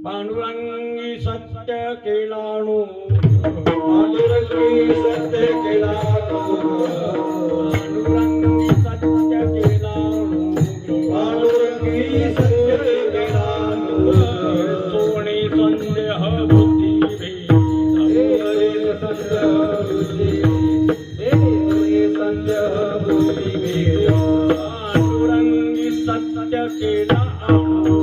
पांडुरंगी सत्य केलाणू पांडुरंगी सत्य केलाणू पांडुरंगी सत्य केलाणू पांडुरंगी सत्य केलाणू सोने संदेह बुद्धी भेद संदेह बुद्धी संदेह बुद्धी भेद पांडुरंगी सत्य केलाणू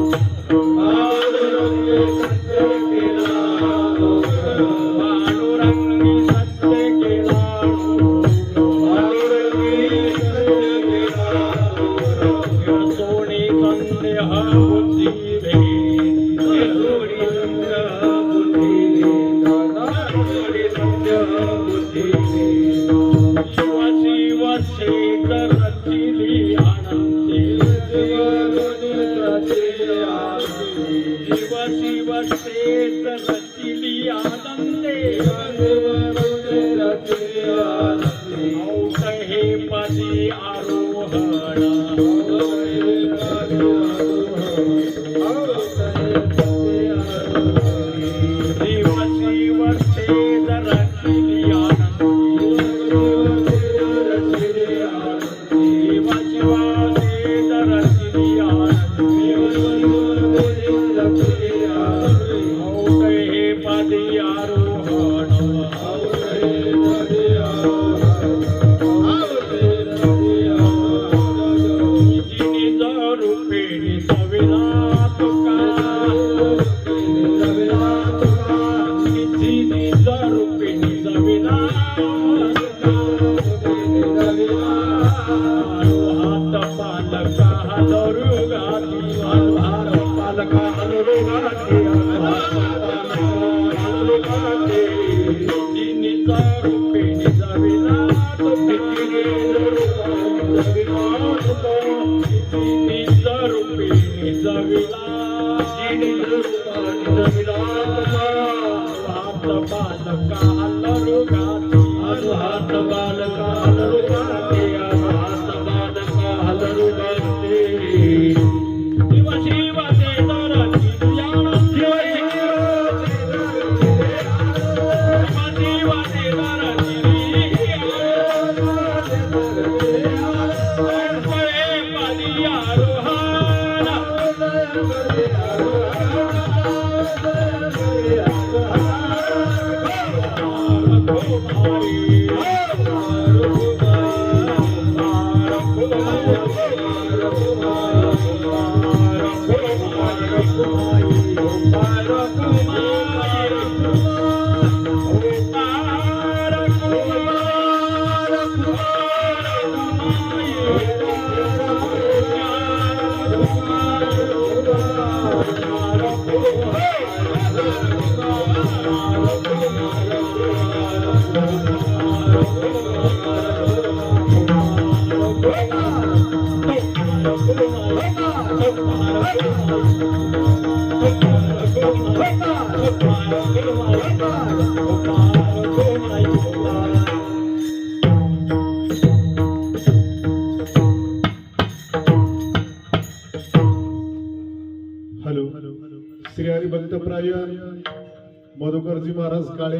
मधुकरजी महाराज काळे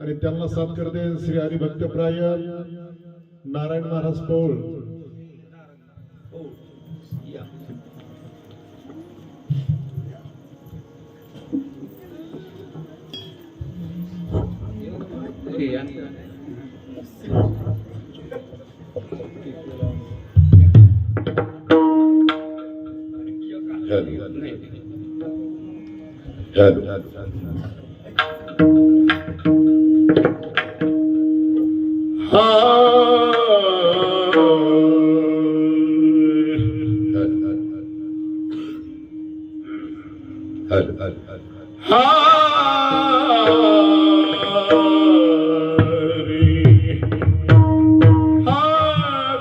आणि त्यांना साथ करते श्री हरिभक्तप्राय नारायण महाराज पौळ.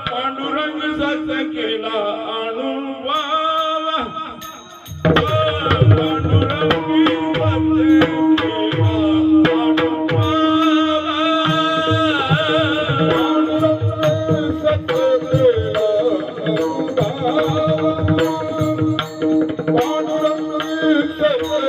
पांडुरंग सत्य केला अणुवाला पांडुरंगी वंदे केला अणुवाला पांडुरंग सत्य केला पांडुरंगी सत्य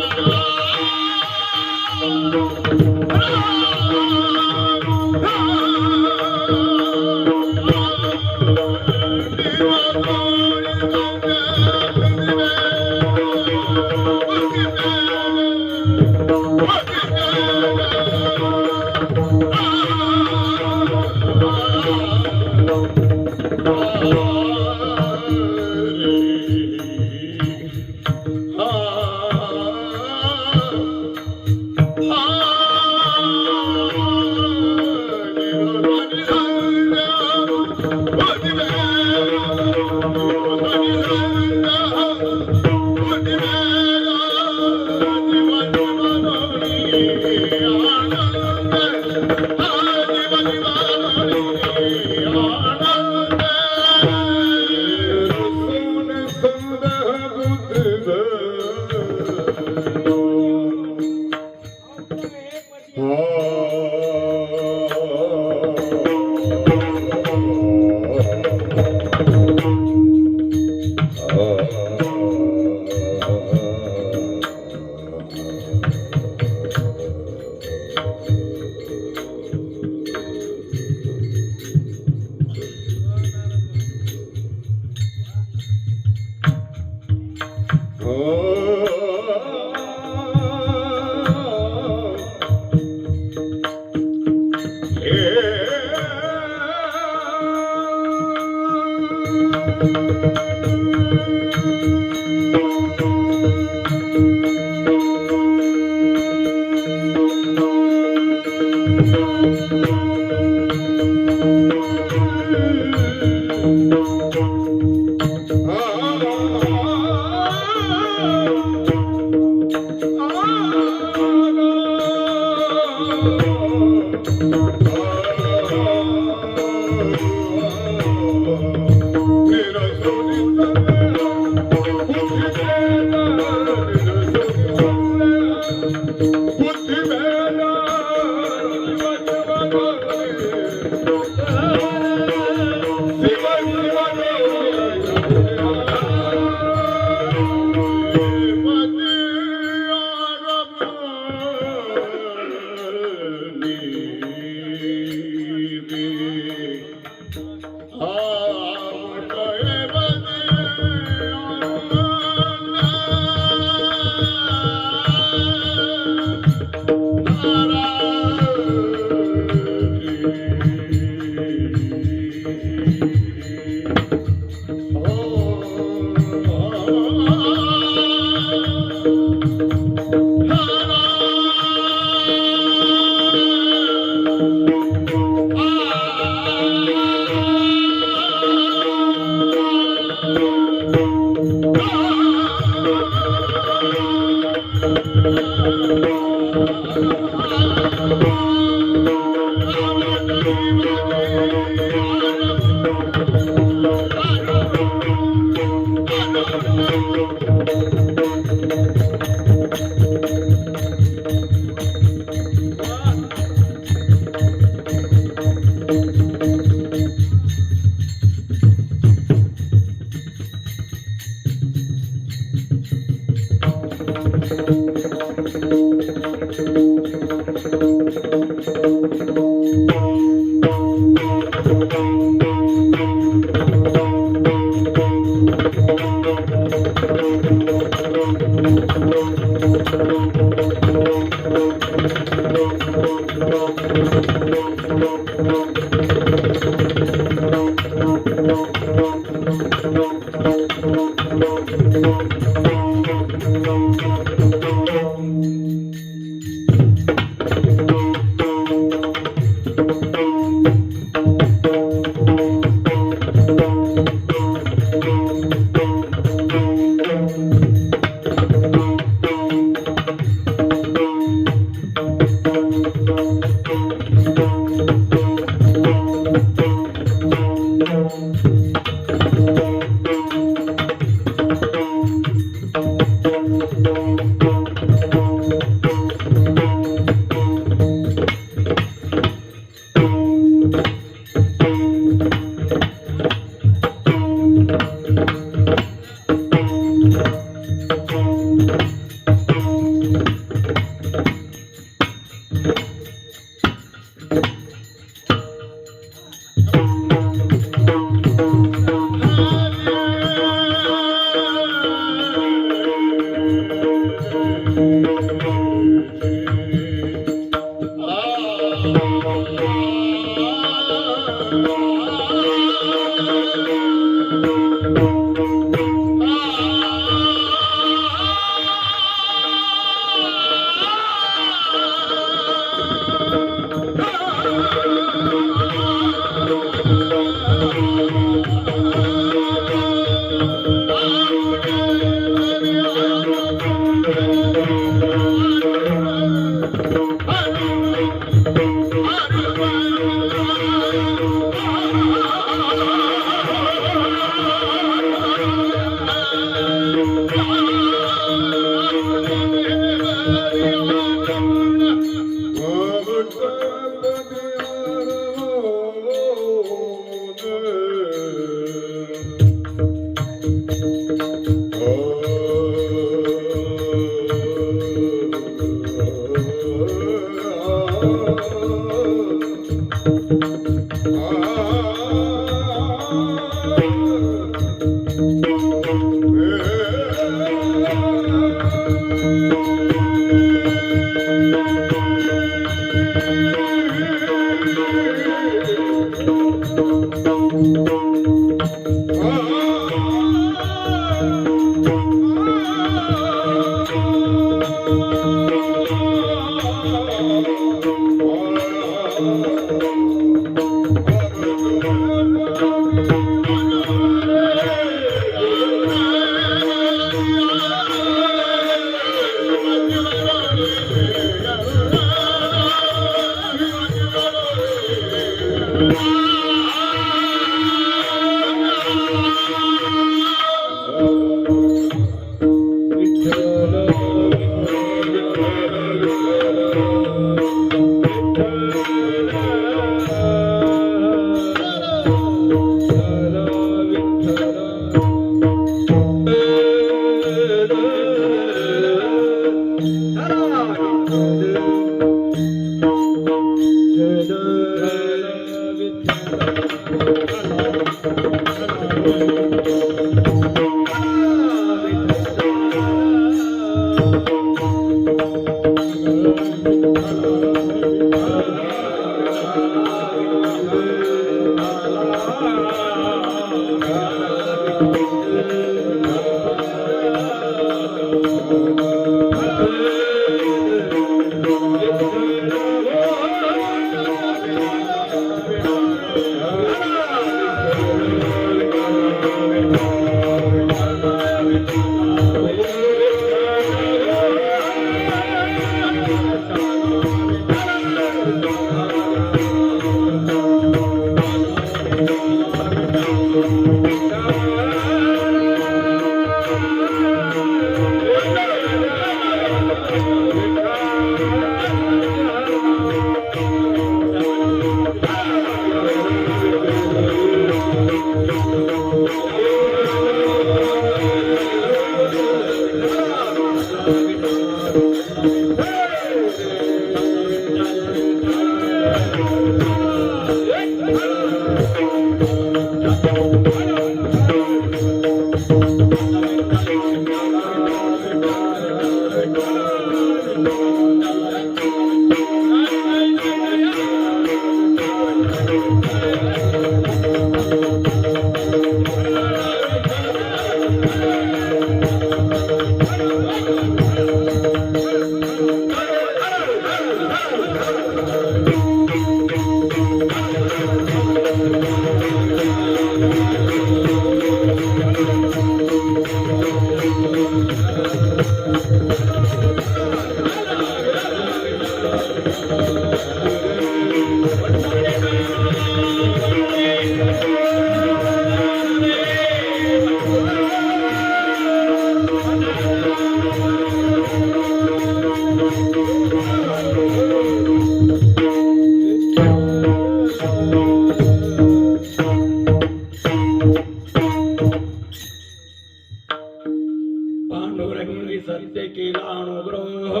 पांडुरंगी सत्य केला अनुग्रह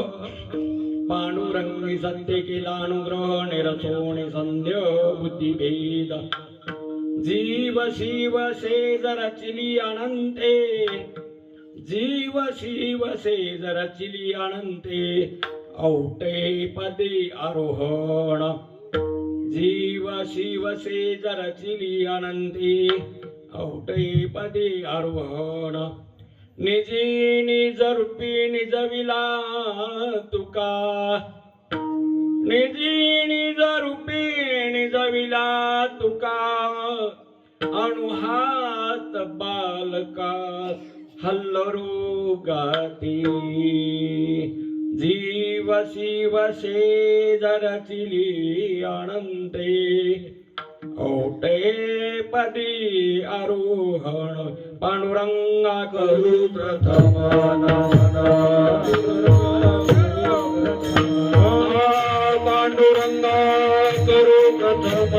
पांडुरंगी सत्य केला अनुग्रह निरसोणी संध्य बुद्धिभेद जीव शिव शेजर चिली अनंते जीव शिव शेजर चिली अनंते औटे पदे आरोहण जीव शिव शेजर चिली अनंते औटे पदे आरोहण निजी निज रूपी निजविला तुका निजी निज रूपी निजविला तुका अनुहात बालका हल्लरू गाती जीव शिव शेजर चिली अनंते औटे पदी आरोहण पांडुरंगा करू प्रथम पांडुरंगा करू प्रथम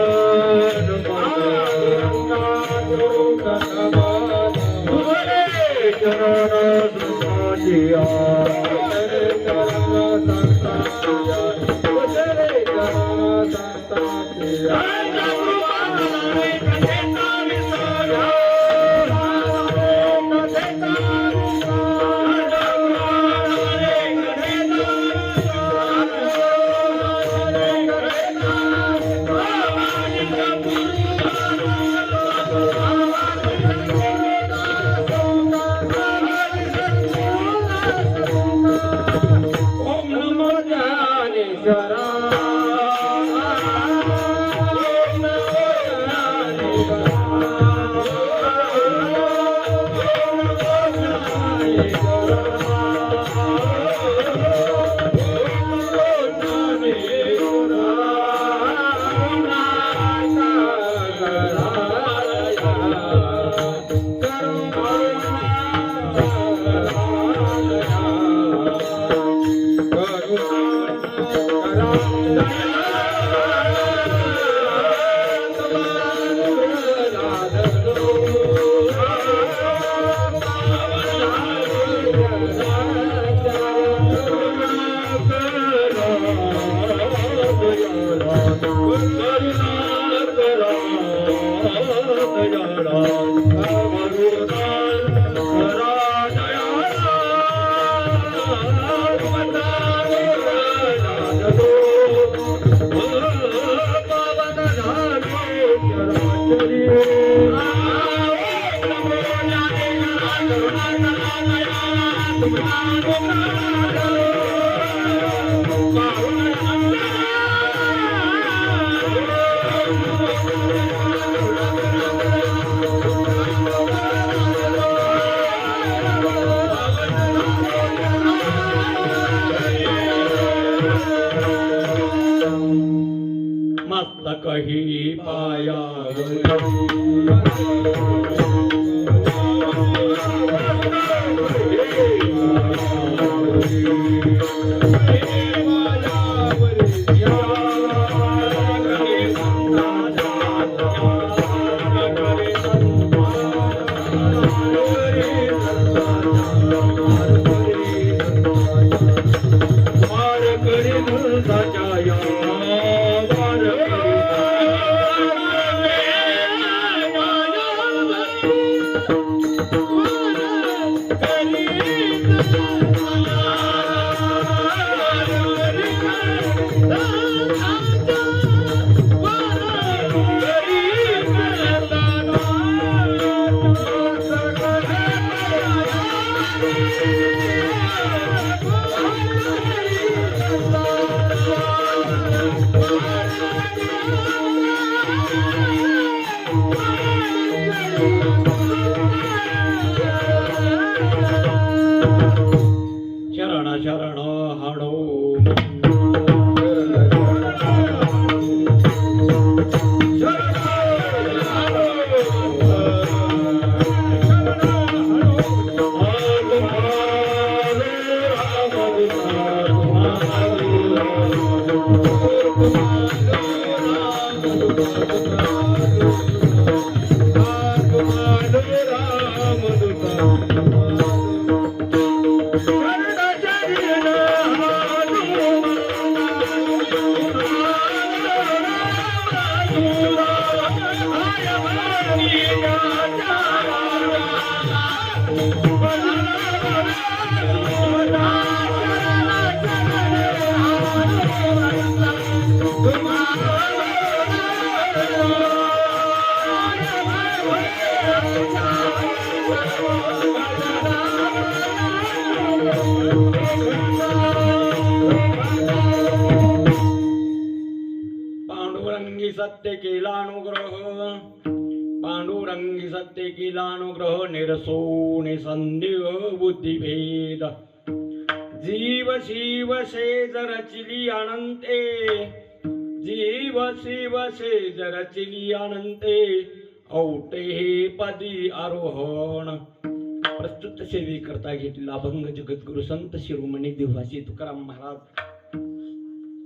मस्तक ही पाया पांडुरंगी सत्य केला अनुग्रह, पांडुरंगी सत्य केला अनुग्रह, निरसोने संदेह बुद्धिभेद, जीव शिव शेज रचिली अनंते, जीव शिव शेज रचिली अनंते, औटे पदी आरोहण. प्रस्तुत सेवे करता घेतलेला अभंग जगद्गुरु संत शिरोमणी देवाची तुकाराम महाराज.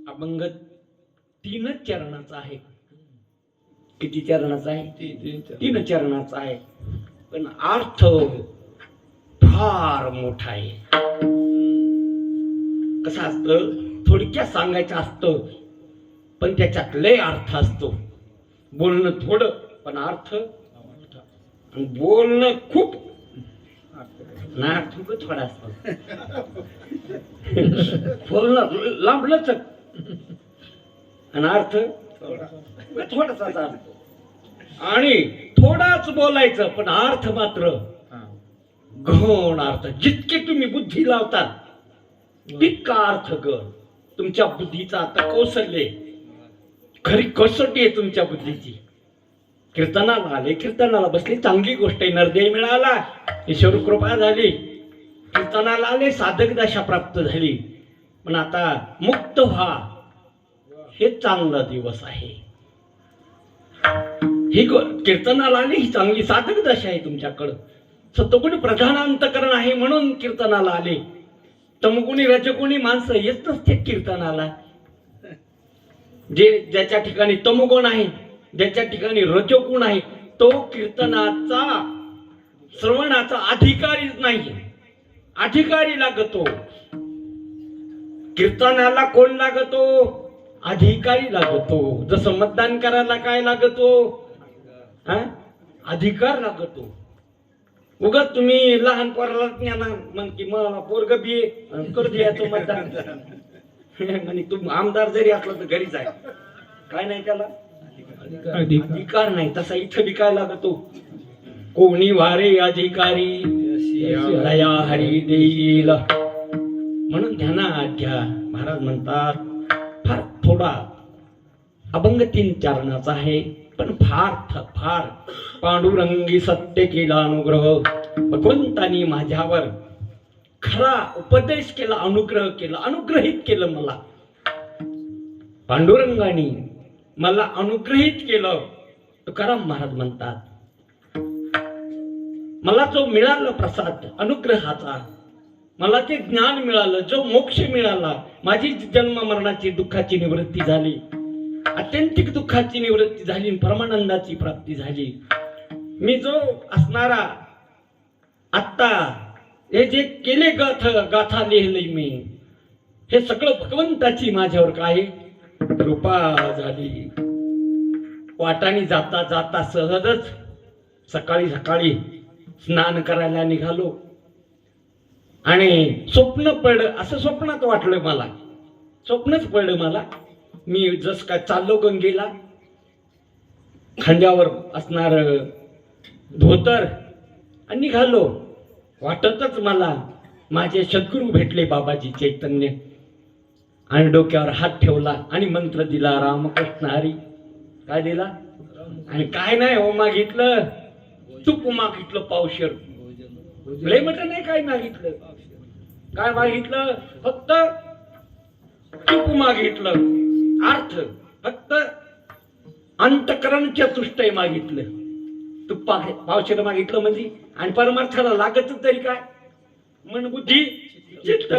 अभंग 3 चरणाचा आहे. किती चरणाचा आहे? 3 चरणाचा आहे, पण अर्थ फार मोठा आहे. कसं असतं, थोडक्यात सांगायचं असतं पण त्याच्यात लय अर्थ असतो. बोलणं थोडं पण अर्थ, बोलणं खूप ना अर्थ थोडा असतो. बोलणं लांबलंच आणि अर्थ थोडासा असतो. आणि थोडाच बोलायचं पण अर्थ मात्र गहन अर्थ. जितके तुम्ही बुद्धी लावतात तितका अर्थ गहन. तुमच्या बुद्धीचा आता कौशल्य, खरी कसोटी आहे तुमच्या बुद्धीची. कीर्तनाला आले, कीर्तनाला बसले, चांगली गोष्ट आहे. नरदेह मिळाला, ईश्वर कृपा झाली. कीर्तनाला आले, साधक दशा प्राप्त झाली. पण आता मुक्त व्हा, हे चांगला दिवस आहे. ही कीर्तनाला आली, ही चांगली साधक दशा आहे तुमच्याकडं. सत्वगुणी प्रधान अंतकरण आहे म्हणून कीर्तनाला आले. तमगुणी रजगुणी माणसं येत नसते कीर्तनाला. ज्याच्या ठिकाणी तमगुण आहे, ज्याच्या ठिकाणी रजोगुण आहे, तो कीर्तनाचा श्रवणाचा अधिकारीच नाही. अधिकारी लागतो. कीर्तनाला कोण लागतो? अधिकारी लागतो. जसं मतदान करायला काय लागतो? अधिकार लागतो. उगाच तुम्ही लहान पोराला ज्ञान म्हण की मला पोरग बी करू द्यायचं मतदान आणि तू आमदार जरी असला तर घरीच आहे. काय नाही त्याला अधिकार नाही. तसा इथं बी काय लागतो? कोणी वारे अधिकारी दया हरी देईल. म्हणून ध्यानात घ्या. महाराज म्हणतात फार थोडा अभंग 3 चरणाचा आहे, पण फार पांडुरंगी सत्य केला अनुग्रह. भगवंतानी माझ्यावर खरा उपदेश केला, अनुग्रह केला, अनुग्रहित केलं मला. पांडुरंगाने मला अनुग्रहित केलं. तुकाराम महाराज म्हणतात मला जो मिळाला प्रसाद अनुग्रहाचा, मला ते ज्ञान मिळालं, जो मोक्ष मिळाला, माझी जन्म मरणाची दुःखाची निवृत्ती झाली, अत्यंतिक दुःखाची निवृत्ती झाली, परमानंदाची प्राप्ती झाली. मी जो असणारा आत्ता हे जे केले गाथा लिहिले मी, हे सगळं भगवंताची माझ्यावर काय कृपा झाली. वाटाने जाता जाता सहजच सकाळी स्नान करायला निघालो आणि स्वप्न पडलं. असं स्वप्नात वाटलं मला, स्वप्नच पडलं मला. मी जस काय चाललो गंगेला, खांद्यावर असणार धोतर आणि निघालो. वाटतच मला माझे सद्गुरू भेटले बाबाजी चैतन्य, आणि डोक्यावर हात ठेवला आणि मंत्र दिला, रामकृष्ण हरी. काय दिला? आणि काय नाही हो मागितलं, तूप मागितलं पावशर. लय म्हटलं नाही काय मागितलं. काय मागितलं? फक्त तू मागितलं अर्थ फक्त अंतकरण चतुष्टय मागितलं. तू पावशेर मागितलं म्हणजे आणि परमार्थाला लागत तरी काय? मन बुद्धी चित्त.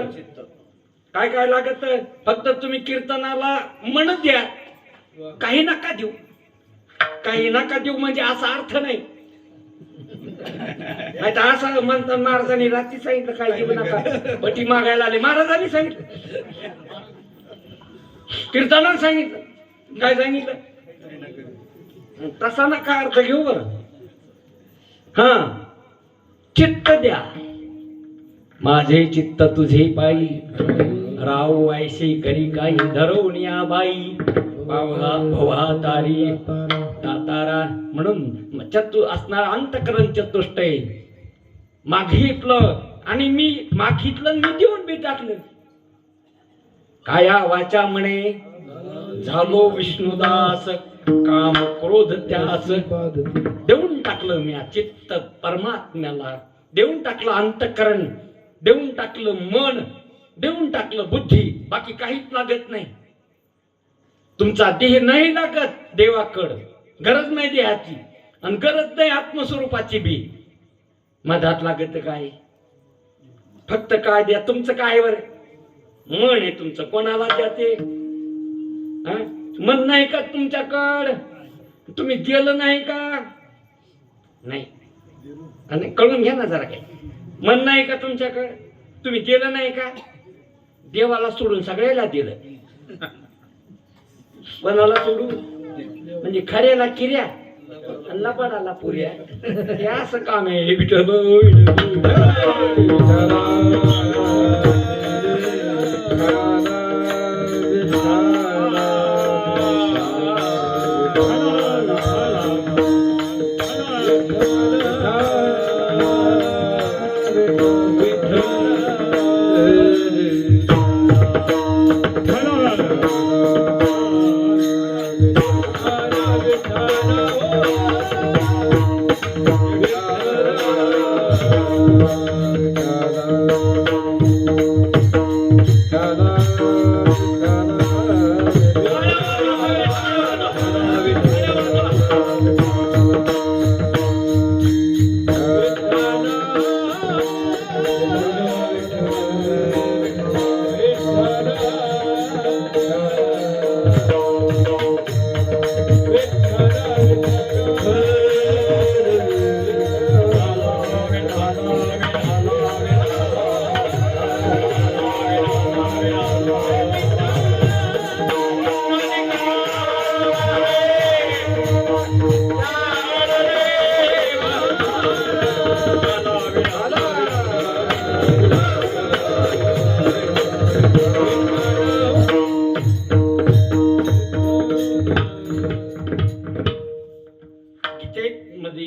काय काय लागत? फक्त तुम्ही कीर्तनाला मन द्या, काही नका देऊ. काही नका देऊ म्हणजे असा अर्थ नाही. नाही तर असं म्हणतात महाराजांनी रात्री सांगितलं काय देऊ नका, पटी मागायला आले. महाराजांनी सांगितलं, कीर्तनाला सांगितलं, काय सांगितलं? तसा नका अर्थ घेऊ बरं. हा, चित्त द्या. माझे चित्त तुझे पायी, राव ऐशी करी काही धरवून या बाई. भवा तारी दातारा. म्हणून असणार अंतकरण चतुष्टय. मागितलं आणि मी मागितलं, मी देऊन बी टाकलं. काया वाचा म्हणे झालो विष्णुदास, काम क्रोध त्यास. देऊन टाकलं मी चित्त परमात्म्याला, देऊन टाकलं अंतकरण, देऊन टाकलं मन, देऊन टाकलं बुद्धी. बाकी काहीच लागत नाही. तुमचा देह नाही लागत देवाकड, गरज नाही देहाची आणि गरज नाही आत्मस्वरूपाची बी. मधात लागत काय? फक्त काय द्या. तुमचं काय वर मन आहे तुमचं, कोणाला द्या ते? मन नाही का तुमच्याकड? तुम्ही गेलं नाही का? नाही. आणि कळून घ्या ना जरा. काय मन नाही का तुमच्याकडे? तुम्ही गेलं नाही का? देवाला सोडून सगळ्याला दिलं. कोणाला सोडून म्हणजे खऱ्याला किऱ्या आणि लबाडाला पुऱ्या. हे असं काम आहे.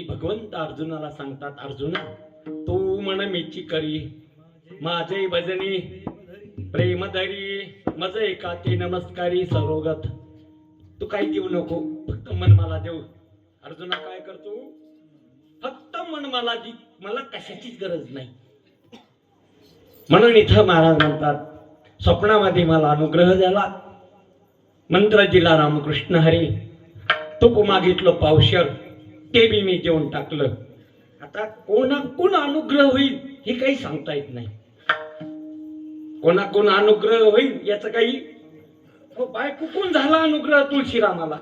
भगवंत अर्जुनाला सांगतात, अर्जुना तू म्हण मीची करी माझे भजनी प्रेम धरी मज एकाती नमस्कारी सरोगत. तू काही देऊ नको, फक्त मन मला देऊ. अर्जुना काय करतो? फक्त मन मला दे, मला कशाचीच गरज नाही. म्हणून इथं महाराज म्हणतात स्वप्नामध्ये मला अनुग्रह झाला, मंत्र दिला रामकृष्ण हरी, तूप मागितलं पावशर ते बी मी देऊन टाकलं. आता कोण अनुग्रह होईल हे काही सांगता येत नाही. कोण अनुग्रह होईल याचं काही. बायको कोण झाला अनुग्रह? तुळशीरामाला,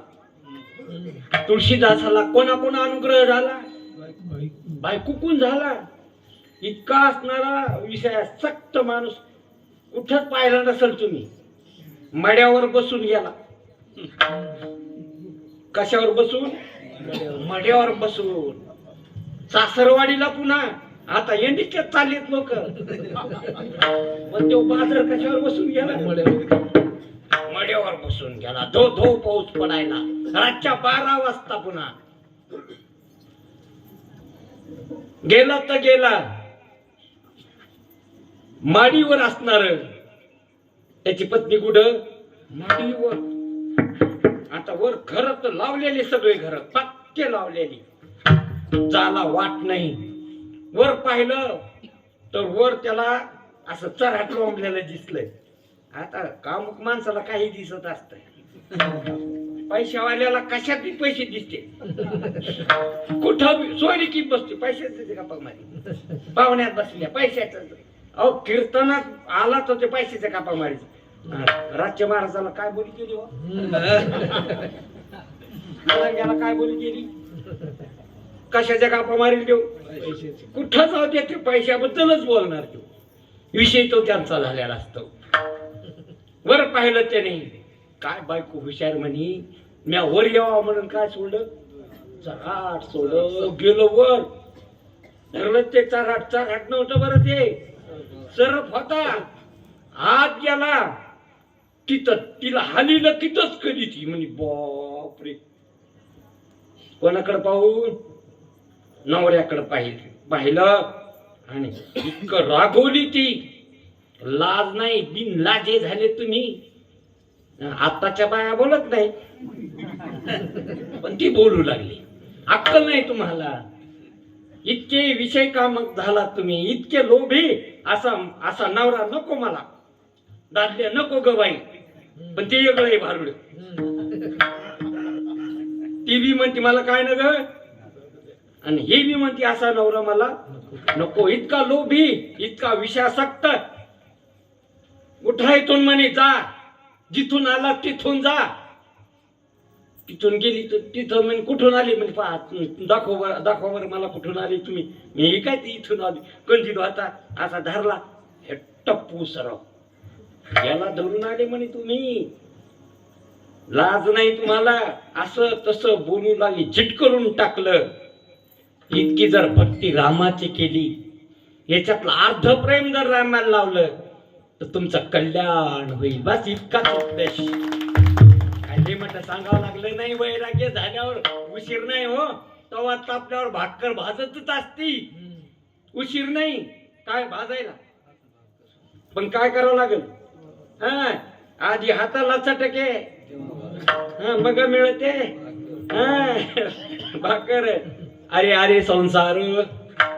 तुळशीदासाला कोण अनुग्रह झाला? बायको कोण झाला? इतका असणारा विषय सक्त माणूस कुठंच पाहिला नसेल तुम्ही. मड्यावर बसून गेला. कशावर बसून? मड्यावर बसून. सासरवाडीला पुन्हा आता एंडिक्यात चाललेत लोक. पण तो बाजार कशावर बसून गेला? मड्यावर बसून गेला. धो पाऊस पडायला रातच्या 12 वाजता पुन्हा गेला तर गेला. माडीवर असणार त्याची पत्नी कुठं? माडीवर. आता वर घर तर लावलेली, सगळे घर पक्के लावलेली, जाला वाट नाही. वर पाहिलं तर वर त्याला असं चराट लोंबलेलं दिसलंय आता कामुक माणसाला काही दिसत असत, पैशावाल्याला कशात बी पैसे दिसते, कुठं बी सोयरी की बसते पैशाचे गप्पा मारी, पाहुण्यात बसल्या पैशाच. अहो कीर्तनात आला तर ते पैशाच्या कापा मारायचे. राज्य महाराजाला काय बोली केली हो, त्याला काय बोली केली, कशाच्या कापा मारील देऊ, कुठं जाऊ दे ते पैशाबद्दलच बोलणार देऊ, विषय तो त्यांचा झालेला असतो. वर पाहिलं त्याने काय बायको हुशार म्हणी, म्या वर यावा म्हणून काय सोडलं, चराट सोडलं, गेलो वर, धरलं ते चराट नव्हतं बरं, ते सरफ होता, आत गेला तिथं, तिला हालीलं तिथंच कधी ती म्हणे बापरे. कोणाकडे पाहून, नवऱ्याकडे पाहिलं आणि इतकं रागवली ती, लाज नाही, बिन लाजे झाले तुम्ही. आताच्या बाया बोलत नाही, पण ती बोलू लागली. अक्कल नाही तुम्हाला, इतके विषय कामक झाला तुम्ही, इतके लोभी. असा नवरा नको मला, दादल्या नको ग बाई, पण ते वेगळं आहे भारुड. ती बी म्हणते मला काय न ग, आणि हे बी म्हणते असा नवरा मला नको. इतका लोभी, इतका विषयासक्त. उठा इथून म्हणे, जा जिथून आला तिथून जा. तिथून गेली तर तिथं म्हणे कुठून आली, म्हणजे दाखवा बरं मला कुठून आली तुम्ही. मी काय ती इथून आली, कंजीद होता असा धरला, हे टप्पू सराव याला धरून आले म्हणे तुम्ही, लाज नाही तुम्हाला. असं तसं बोलू लागली, झिटकरून टाकलं. इतकी जर भक्ती रामाची केली, याच्यातलं अर्ध प्रेम जर रामाला लावलं तर तुमचं कल्याण होईल. बस इतकाच उपदेश. काय म्हटलं सांगावं लागलं नाही, वैराग्य झाल्यावर उशीर नाही हो, तवा तापल्यावर भाकर भाजतच असती, उशीर नाही काय भाजायला. पण काय करावं लागेल, हा आधी हाताला चटके, मग मिळते भाकर. अरे अरे संसार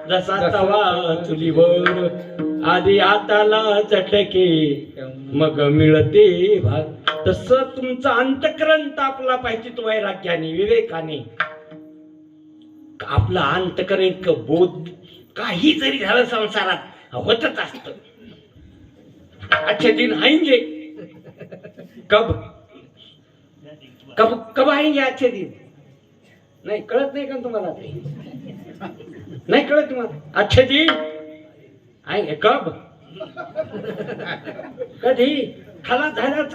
जसा तवा चुलीवर, आधी हाताला चटके मग मिळते भात. तसं तुमचं अंतकरण तापला पाहिजे तो वैराग्याने, विवेकाने. आपलं अंतकरण इतकं बोध, काही जरी झालं संसारात होतच असत. अच्छे दिन आएंगे, कब कब कब आएंगे अच्छे दिन, नाही कळत नाही का तुम्हाला, नाही कळत तुम्हाला. अच्छे दिन आएंगे कब, कधी, खलास झाल्याच.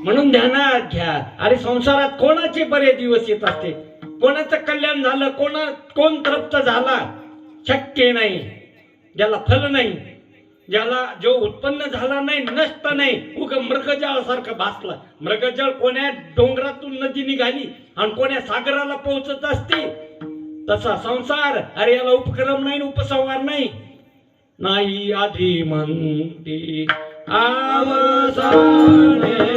म्हणून ध्यानात घ्या. अरे संसारात कोणाचे बरे दिवस येत असते, कोणाचं कल्याण झालं, कोण तृप्त झाला शक्य नाही. ज्याला फल नाही, ज्याला जो उत्पन्न झाला नाही, नष्ट नाही, उग मृगजळ सारखं भासला. मृगजळ कोण्या डोंगरातून नदी निघाली आणि कोण्या सागराला पोहोचत असते, तसा संसार. अरे याला उपक्रम नाही, उपसंहार नाही. नाही आधी म्हणते आवसाने,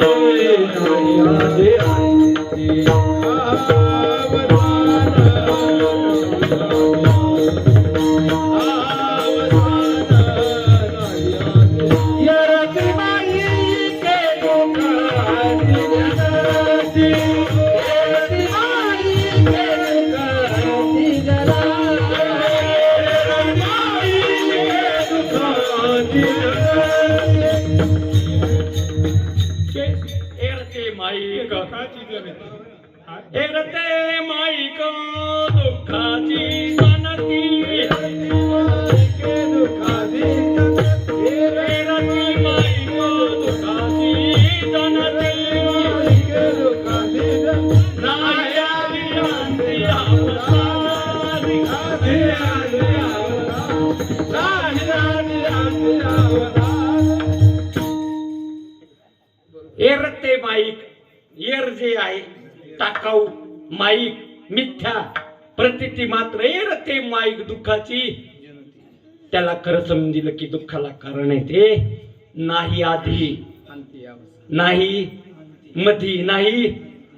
नाही आधी म्हणते एरते माईक दुःखाची जनती, एरती माईक दुःखाची जनती, नाही आली अंती आवसानी, एरते माईक, एर जे आहे टाकाऊ, माईक मिथ्या, प्रतिती मात्र. एरते माईक दुःखाची, त्याला खरं समजलं की दुःखाला कारण आहे ते. नाही आधी, नाही मधी, नाही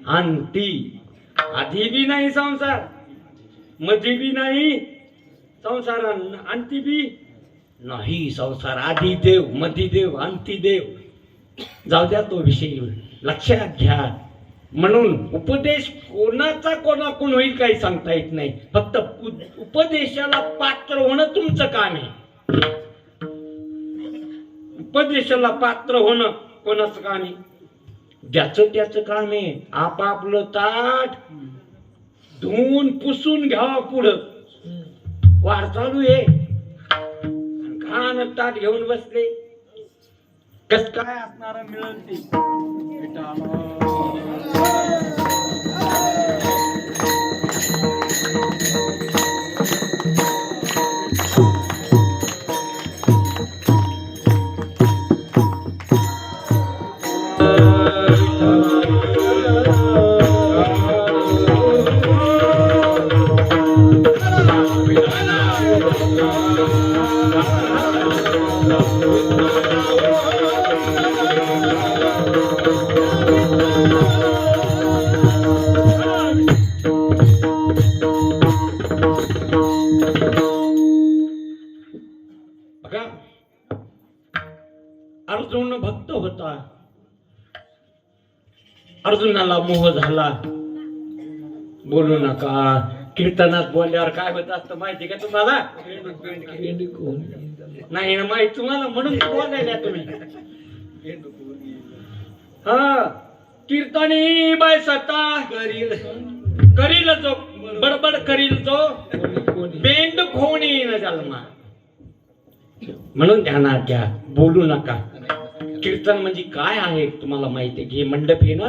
अंती. आधी बी नाही संसार, मधी बी नाही संसार, अंती बी नाही संसार आधी देव मधी देव अंती देव. जाऊ द्या तो विषय, लक्षात घ्या. म्हणून उपदेश कोणाचा कोणाकडून होईल काही सांगता येत नाही. फक्त उपदेशाला पात्र होणं तुमचं काम आहे. उपदेशाला पात्र होणं कोणाचं काम आहे? ज्याचं त्याचं काम आहे. आपापलं ताट धुवून पुसून घ्यावं पुढं. वार चालू आहे, घाण ताट घेऊन बसले. कस काय असणार मिळेल ते. बघा, अर्जुन भक्त होता. अर्जुनाला मोह झाला. बोलू नका. कीर्तनात बोलल्यावर काय होत असतं माहिती का तुम्हाला? नाही ना माहिती तुम्हाला, म्हणून बोलायला तुम्ही. हा, कीर्तनी बाय सता करील जो बडबड करील तो बेंड खोणी न जन्मा. म्हणून ध्यानात घ्या, बोलू नका. कीर्तन म्हणजे काय आहे तुम्हाला माहिती आहे की हे मंडप आहे ना,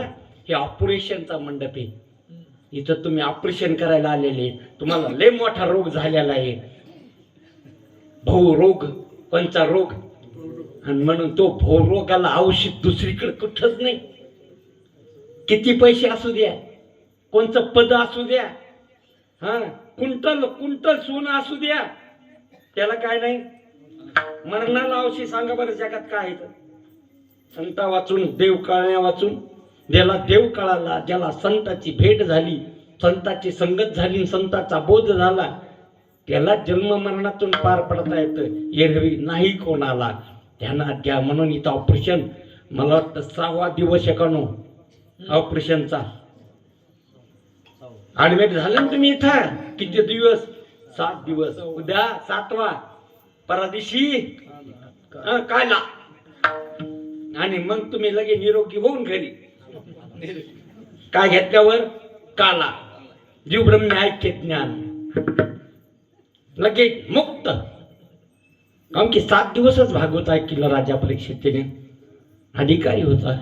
हे ऑपरेशनचा मंडप आहे. इथं तुम्ही ऑपरेशन करायला आलेले. तुम्हाला लय मोठा रोग झालेला आहे, भवरोग, पंचरोग. आणि म्हणून तो भवरोगाला औषध दुसरीकडे कुठंच नाही. किती पैसे असू द्या, कोणतं पद असू द्या, हा कुंटल सोनं असू द्या, त्याला काय नाही. मरणाला औषध सांगा बरं जगात काय आहे? संता वाचून देव कळण्या वाचून, ज्याला देव कळाला, ज्याला संताची भेट झाली, संताची संगत झाली, संताचा बोध झाला, त्याला जन्म मरणातून पार पडता येतं. एरवी नाही कोणाला. ध्यानात घ्या. म्हणून इथं ऑपरेशन, मला वाटतं 6वा दिवस एकानो ऑपरेशनचा. ऍडमिट झालं ना तुम्ही इथं. किती दिवस? 7 दिवस. उद्या 7वा, परदिवशी काला. आणि मग तुम्ही लगे निरोगी होऊन घरी. काय घेतल्यावर? काला. जीव ब्रह्म ऐक्य ज्ञान, लगे मुक्त. कारण की 7 दिवसच भागवत ऐकलं राजा परीक्षितीने. अधिकारी होता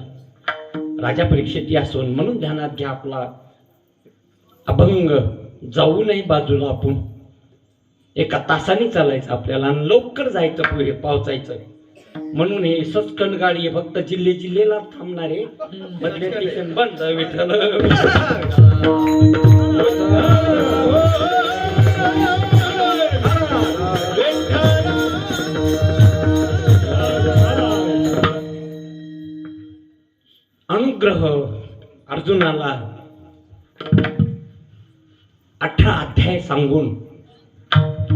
राजा परीक्षिती असून. म्हणून ध्यानात घ्या, आपला अभंग जाऊ नये बाजूला. आपण 1 तासाने चालायचं आपल्याला आणि लवकर जायचं, पुढे पोहोचायचं. म्हणून हे सचखंड गाडी फक्त जिल्ह्याला थांबणारे. मधले स्टेशन बंद. विठ्ठल अनुग्रह. अर्जुनाला 18 अध्याय सांगून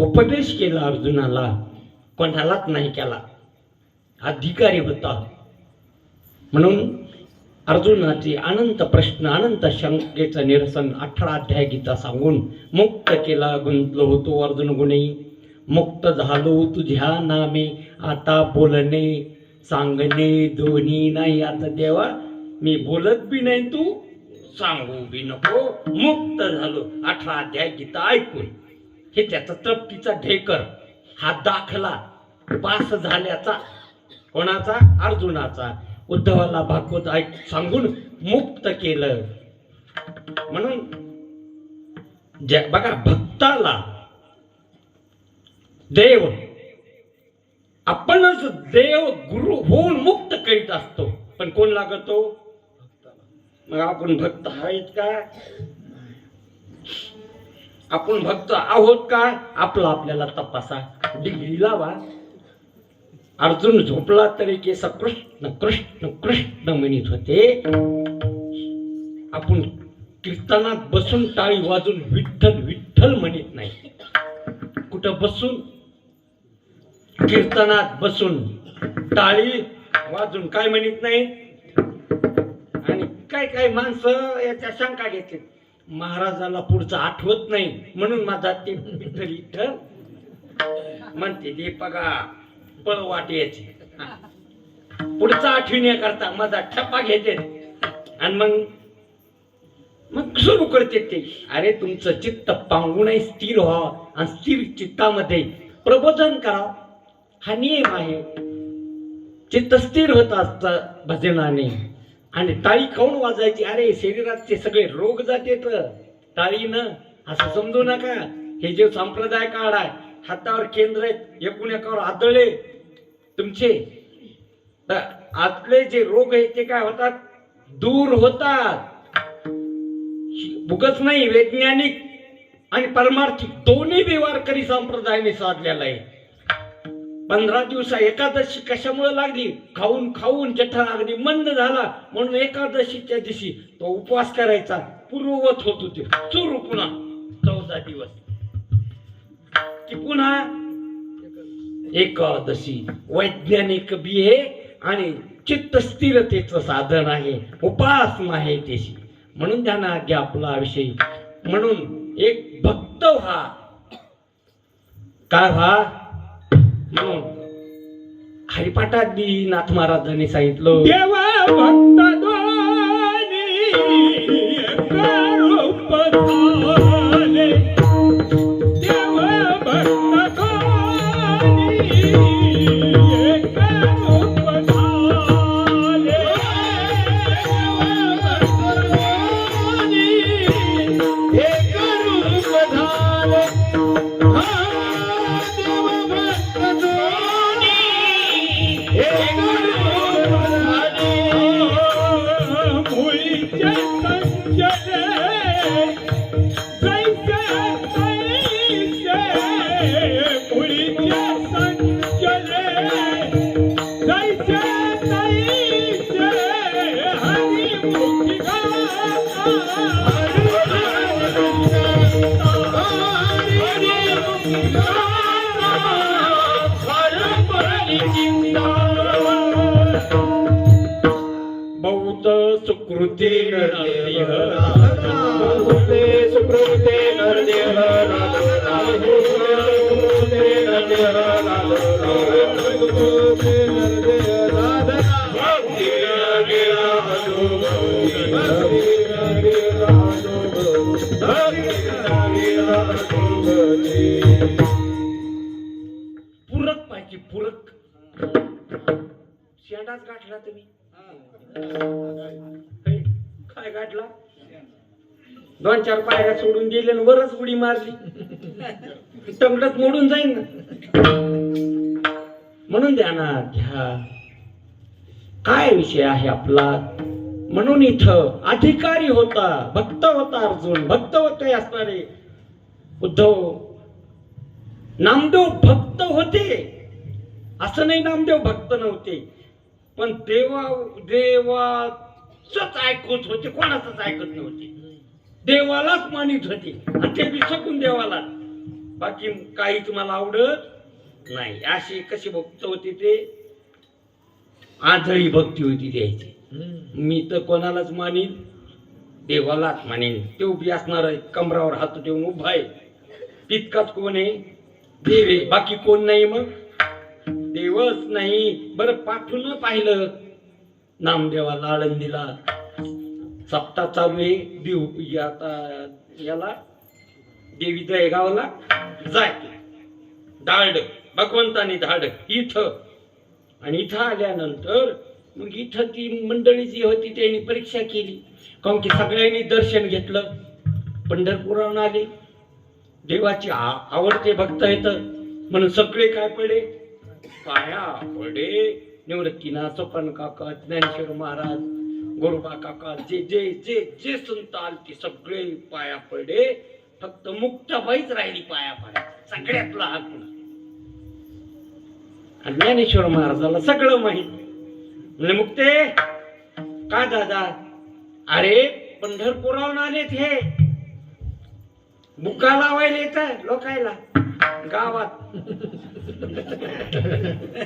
उपदेश केला. अर्जुनाला कोणालाच नाही केला. अधिकारी होता. म्हणून अर्जुनाचे अनंत प्रश्न, अनंत शंकेचं निरसन 18 अध्याय गीता सांगून मुक्त केला. गुंतलो होतो अर्जुन गुणे, मुक्त झालो तुझ्या नामे. आता बोलणे सांगणे दोन्ही नाही. आता देवा मी बोलत बी नाही, तू सांगू बी नको. मुक्त झालो. 18 अध्याय गीता ऐकून हे त्याचा तृप्तीचा ढेकर. हा दाखला पास झाल्याचा कोणाचा? अर्जुनाचा. उद्धवाला भागवत ऐक सांगून मुक्त केलं. म्हणून बघा, भक्ताला देव, आपणच देव गुरु होऊन मुक्त करीत असतो. पण कोण लागतो? मग आपण भक्त आहेत का? आपण भक्त आहोत का? आपला आपल्याला तपासा. डिग्री लावा. अर्जुन झोपला तरी केस कृष्ण कृष्ण कृष्ण म्हणत होते. आपण कीर्तनात बसून टाळी वाजून विठ्ठल विठ्ठल म्हणत नाही. कुठं बसून? कीर्तनात बसून टाळी वाजून काय म्हणत नाही. आणि काय काय माणसं याच्या शंका घेतली, महाराजाला पुढचं आठवत नाही म्हणून माझा ते विठ्ठल विठ्ठल म्हणते ते बघा पळ वाट यायची. पुढचा आठवण्याकरता माझा ठप्पा घेते आणि मग सुरू करते ते. अरे तुमचं चित्त पांगून स्थिर व्हा आणि स्थिर चित्तामध्ये प्रबोधन करा, हा नियम आहे. चित्त स्थिर होत असतं भजनाने. आणि टाळी खाऊन वाजायची. अरे शरीराचे सगळे रोग जाते टाळीनं, असं समजू नका. हे जे संप्रदाय काळ आहे, हातावर केंद्र आहेत, एकूण एकावर आदळे तुमचे, तर आतले जे रोग आहेत ते काय होतात, दूर होतात. उगाच नाही, वैज्ञानिक आणि परमार्थिक दोन्ही व्यवहारकरी संप्रदायाने साधलेला आहे. 15 दिवस एकादशी कशामुळे लागली, खाऊन खाऊन जठर अगदी मंद झाला म्हणून एकादशीच्या दिवशी तो उपवास करायचा, पूर्ववत होत होते. सुरू पुन्हा 14 दिवस की पुन्हा एकादशी. वैज्ञानिक बी आहे आणि चित्त स्थिरतेचं साधन आहे, उपासना आहे त्याची. म्हणून त्यांना घ्या आपला विषय. म्हणून एक भक्त व्हा. काय व्हा म्हणून हरिपाठात बी नाथ महाराजांनी सांगितलं, देवा भक्त दोन्ही रूप झाले, देवा भक्त दोन्ही एक रूप झाले, एक रूप झाले. बौद्ध सुकृती नरदेह, सुकृते नरदेह पूरक पाहिजे, पूरक. शेंडाच गाठला तुम्ही, काय गाठला, 2-4 पायऱ्या सोडून गेले आणि वरच उडी मारली, टंगडत मोडून जाईल ना. म्हणून ध्यानात घ्या काय विषय आहे आपला. म्हणून इथं अधिकारी होता, भक्त होता अर्जुन, भक्त होते असणारे उद्धव. नामदेव भक्त होते असं नाही, नामदेव भक्त नव्हते, पण देवाच ऐकत होते, कोणाचंच ऐकत नव्हते. देवालाच मानित होते आणि ते बी शकून देवाला, बाकी काही तुम्हाला आवडत नाही. अशी कशी भक्त होती ते, आंधळी भक्ती होती द्यायची. मी तर कोणालाच मानीन, देवालाच मानीन. ते उभी असणार आहे, कमरावर हात ठेवून उभा आहे, तितकाच कोण आहे, देव आहे, बाकी कोण नाही. मग देवच नाही. बरं पाठवून पाहिलं नामदेवाला आळंदीला, सप्ताह चालू आहे, देव आता याला देवी दहेगावला जाय, धाड भगवंतानी धाड इथं. आणि इथं आल्यानंतर मग इथं ती मंडळी जी होती त्यांनी परीक्षा केली, कारण की सगळ्यांनी दर्शन घेतलं. पंढरपुराहून आले, देवाची आवडते भक्त येत म्हणून सगळे काय पडे, पाया पडे. निवृत्तीनाथ, सोपान काका, ज्ञानेश्वर महाराज, गोरोबा काका, जे जे जे जे संत आले ते सगळे पाया पडे. फक्त मुक्ताबाईच राहिली पाया पडा, सगळ्यातला हा गुण. आणि ज्ञानेश्वर महाराजाला सगळं माहित. म्हणजे मुक्ते काय दादा, अरे पंढरपुराहून आलेत हे, बुका लावायला येत लोकायला गावात.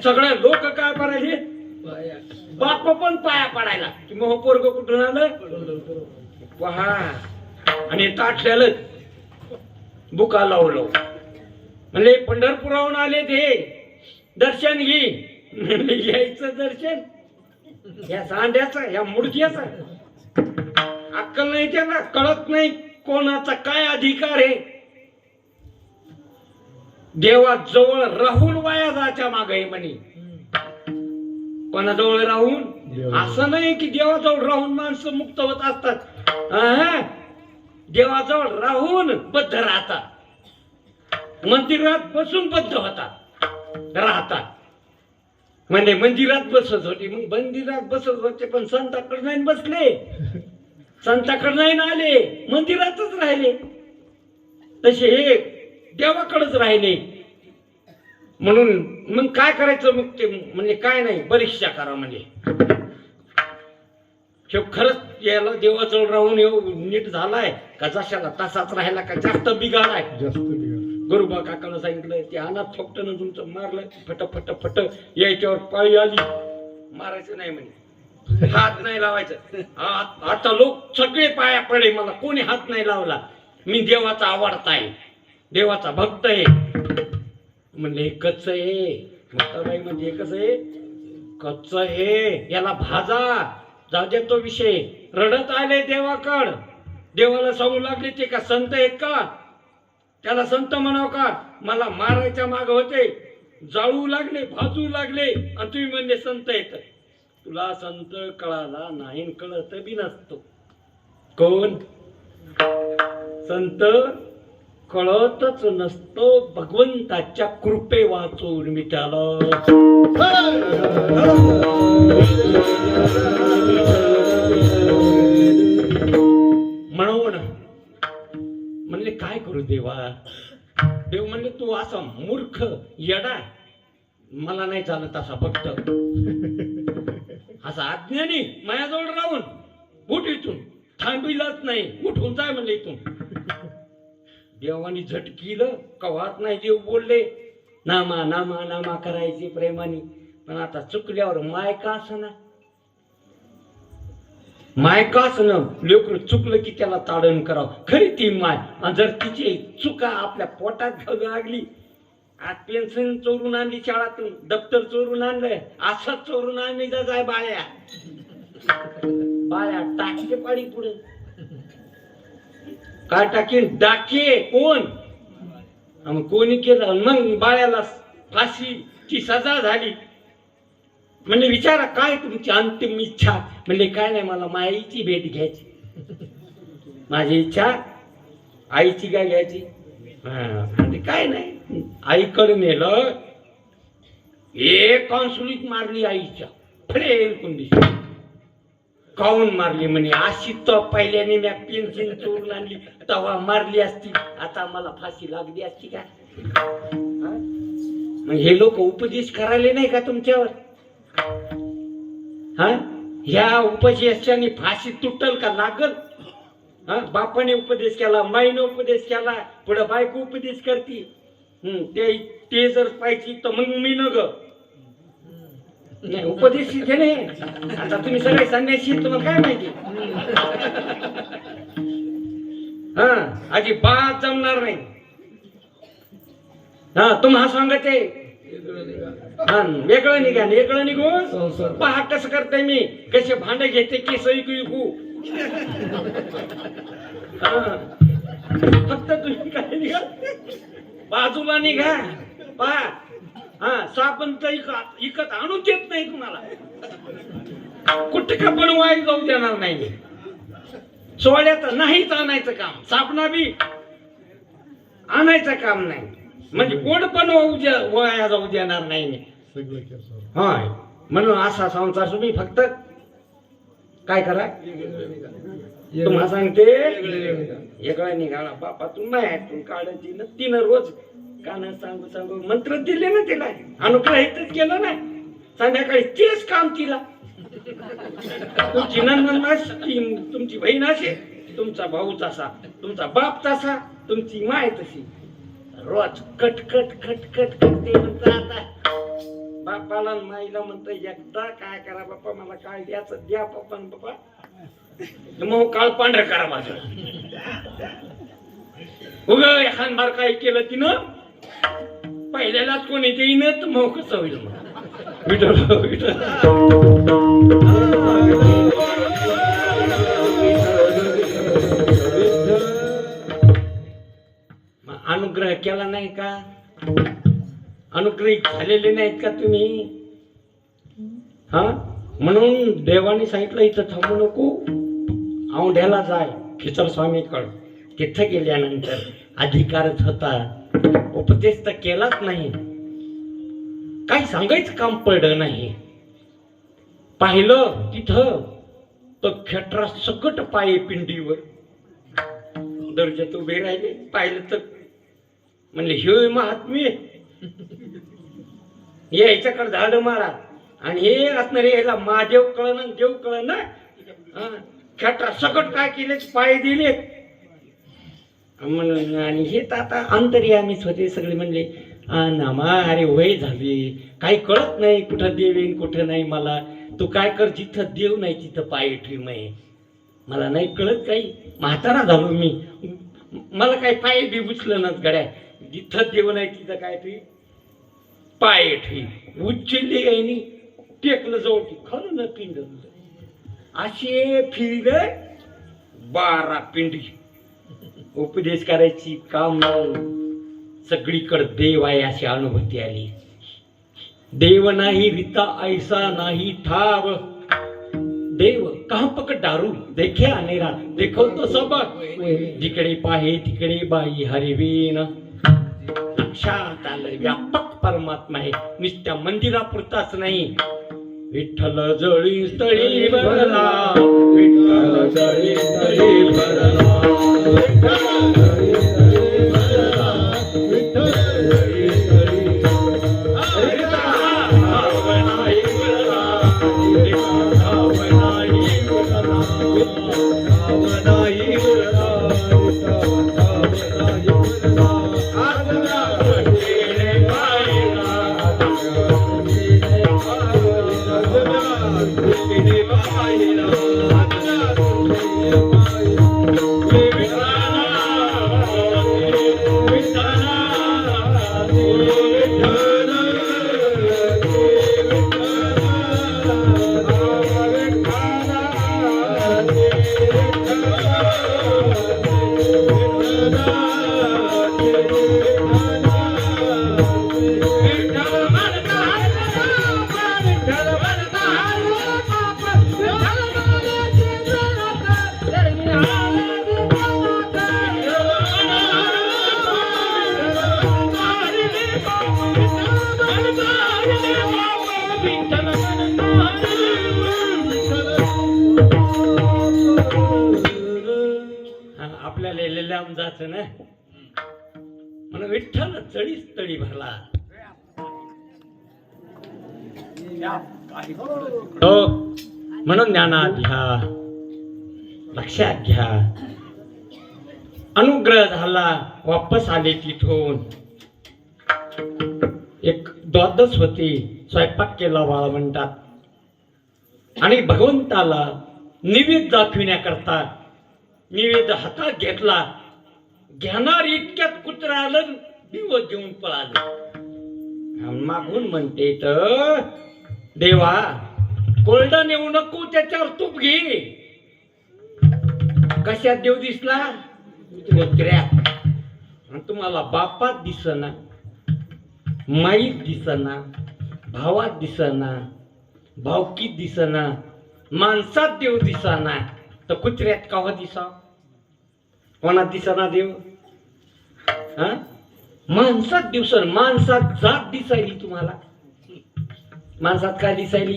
सगळे लोक काय करायचे बाप पण पाया पडायला की मग पोरग कुठून आलं पहा आणि ताटल्याला बुका लावलं म्हणजे पंढरपुराहून आले ते दर्शन घे म्हणले यायचं दर्शन या सांड्याचं या मुडक्याचं अक्कल नाही त्याला कळत नाही कोणाचा काय अधिकार आहे देवाजवळ राहून वाया जायच्या मागे म्हणे कोणाजवळ राहून असं नाही की देवाजवळ राहून माणसं मुक्त होत असतात देवाजवळ राहून बद्ध राहतात मंदिरात बसून बद्ध होतात राहतात म्हणजे मंदिरात बसत होते मग मंदिरात बसत होते पण संताकडे नाही बसले संताकडे नाही आले मंदिरातच राहिले तसे हे देवाकडेच राहिले म्हणून मग काय करायचं मग ते म्हणजे काय नाही परीक्षा करा म्हणजे खरंच याला देवाजवळ राहून नीट झालाय का जशाला तसाच राहिला का जास्त बिघाडाय गुरुबा काकाला सांगितलं ते अनाथ फक्तनं तुमचं मारलं फट फट फट यायच्यावर पाळी आली मारायचं नाही म्हणजे हात नाही लावायचं आता लोक सगळे पाया पडे मला कोणी हात नाही लावला मी देवाचा आवडता आहे देवाचा भक्त आहे म्हणले कच्च आहे म्हाताबाई म्हणजे एकच आहे कच्च आहे याला भाजा जाऊ दे तो विषय रडत आले देवाकड देवाला सांगू लागले ते का संत आहेत का त्याला संत म्हणाव का मला मारायच्या माग होते जाळू लागले भाजू लागले आणि तुम्ही म्हणजे संत येत तुला संत कळाला नाही कळत बी नसतो कोण संत कळतच नसतो भगवंताच्या कृपे वाचून मी त्याला म्हणून म्हणले काय करू देवा देव म्हणले तू असा मूर्ख येडा मला नाही चालत असा भक्त असा अज्ञानी माझ्याजवळ राहून उठ इथून थांबिलाच नाही उठून जाय म्हणले इथून देवानी झटकीलं कवात नाही देव बोलले नामा नामा नामा करायचे प्रेमाने पण आता चुकल्यावर माय का असं ना माय का असं लेकरं चुकलं की त्याला ताडण करावं खरी ती माय आणि जर तिची चुका आपल्या पोटात घालू लागली आज पेन्शन चोरून आणली शाळातून दप्तर चोरून आणलंय असं चोरून आणली जाय बाळ्या बाळ्या टाके पाडी पुढे काय टाकीन डाके कोण मग कोणी केलं मग बाळ्याला फाशीची सजा झाली म्हणजे विचारा काय तुमची अंतिम इच्छा म्हणजे काय नाही मला माईची भेट घ्यायची माझी इच्छा आईची काय घ्यायची म्हणजे काय नाही आईकडे नेलं एक कॉन्सुलीत मारली आईच्या फ्रेल कंडिशन काऊन मारली म्हणे अशी तर पहिल्याने मी पेन्शन चोरून आणली तेव्हा मारली असती आता मला फाशी लागली असती का मग हे लोक उपदेश करायले नाही का तुमच्यावर ह्या उपदेशाने फाशी तुटल का लागल बापाने उपदेश केला माईने उपदेश केला पुढे बायको उपदेश करती ते जर पाहिजे तर मग मी न ग नाही उपदेश इथे नाही आता तुम्ही सगळे संन्यासी तुम्हाला काय माहिती अजिबात जमणार नाही तुम्हाला सांगते वेगळं निघा वेगळं निघून पहा कसं करते मी कसे भांडे घेते केस विकू फक्त तुम्ही काय निघा बाजूला निघा पहा साबण इकत आणूच येत नाही तुम्हाला कुठे का पण वाई जाऊ देणार नाही सोहळ्यात नाहीच आणायचं काम साबणा बी आणायचं काम नाही म्हणजे कोण पण वाया जाऊ देणार नाही होय म्हणून असा संसार तुम्ही फक्त काय करा तुम्हाला सांगते वेगळा निघाला बापा तुम्ही तू काढायची ना तिनं रोज कान सांगू सांगू मंत्र दिले ना तिला अनुग्रहितच केलं ना संध्याकाळी तेच काम तिला तुमची नंदन तुमची बहीण असे तुमचा भाऊ तसा तुमचा बाप तसा तुमची माय तशी रोज कटकट खटखट करते म्हणता आता बापाला आणि माईला म्हणतं एकदा काय करा बाप्पा मला काय द्यायचं द्या पप्पा आणि बाप्पा मग काळ पांढरं करा माझं उग एखाद बार काय केलं तिनं पहिल्यालाच कोणी देईन तर मग कसं होईल मग विठ्ठल विठ्ठल अनुग्रह केला नाही का अनुग्रहित झालेले नाहीत का तुम्ही हा म्हणून देवाने सांगितलं इथं थांबू नको औंढ्याला जाय खिचर स्वामीकडं तिथं गेल्यानंतर अधिकारच होता उपदेश तर केलाच नाही काही सांगायचं काम पडलं नाही पाहिलं तिथं तर खेटरा सकट पाये पिंडीवर दर्जात उभे राहिले पाहिलं तर म्हणले हे महात्मे याच्याकडे झालं मारा आणि हे असणार याला महादेव कळण देव कळण ना खेटरा सकट काय केले पाय दिले म्हणून आणि हे तर आता अंतर्यामीच होते सगळे म्हणले नामा अरे वय झाली काही कळत नाही कुठं देव येईन कुठं नाही मला तू काय कर जिथं देव नाही तिथं पाय ठेव मला नाही कळत काही म्हातारा झालो मी मला काही पाय बी उचलं ना गड्या जिथं देव नाही तिथं काय ठेवी पाय ठेवी उच्चली गायनी टेकलं जवळ खरं ना पिंड असे फिरले 12 पिंडी उपदेश करायची काम नाही सगळीकडे देव आहे अशी अनुभूती आली देव नाही रीता ऐसा नाही ठाव देव कहा पकड दारू देखे अनेरा देखो तो सब जिकडे पाहे तिकडे बाई हरिवीन लक्षात आलं व्यापक परमात्मा आहे नुसत्या मंदिरापुरताच नाही विठ्ठल जळी स्थळी भरला विठ्ठल जळी स्थळी भरला विठ्ठल जळी स्थळी भरला विठ्ठल जळी स्थळी आपल्याला लांब जायचं ना म्हणून विठ्ठल चळीच तळी भरला म्हणून ज्ञानात घ्या लक्षात घ्या अनुग्रह झाला वापस आले तिथून एक द्वादश होती स्वयंपाक केला बाळा म्हणतात आणि भगवंताला निवेद दाखविण्याकरता निवेद हातात घेतला घेणार इतक्यात कुत्रा आलं दिवस घेऊन पळालं मागून म्हणते तर देवा कोरडा नेऊ नको त्याच्यावर तूप घे कशात देव दिसला कुत्र्यात तुम्हाला बापात दिसना माईत दिसना भावात दिसना भावकीत दिसना माणसात देव दिसना तर कुत्र्यात कावा दिसा कोणात दिसना देव हा माणसात दिवसन माणसात जात दिसायली तुम्हाला माणसात काय दिसायली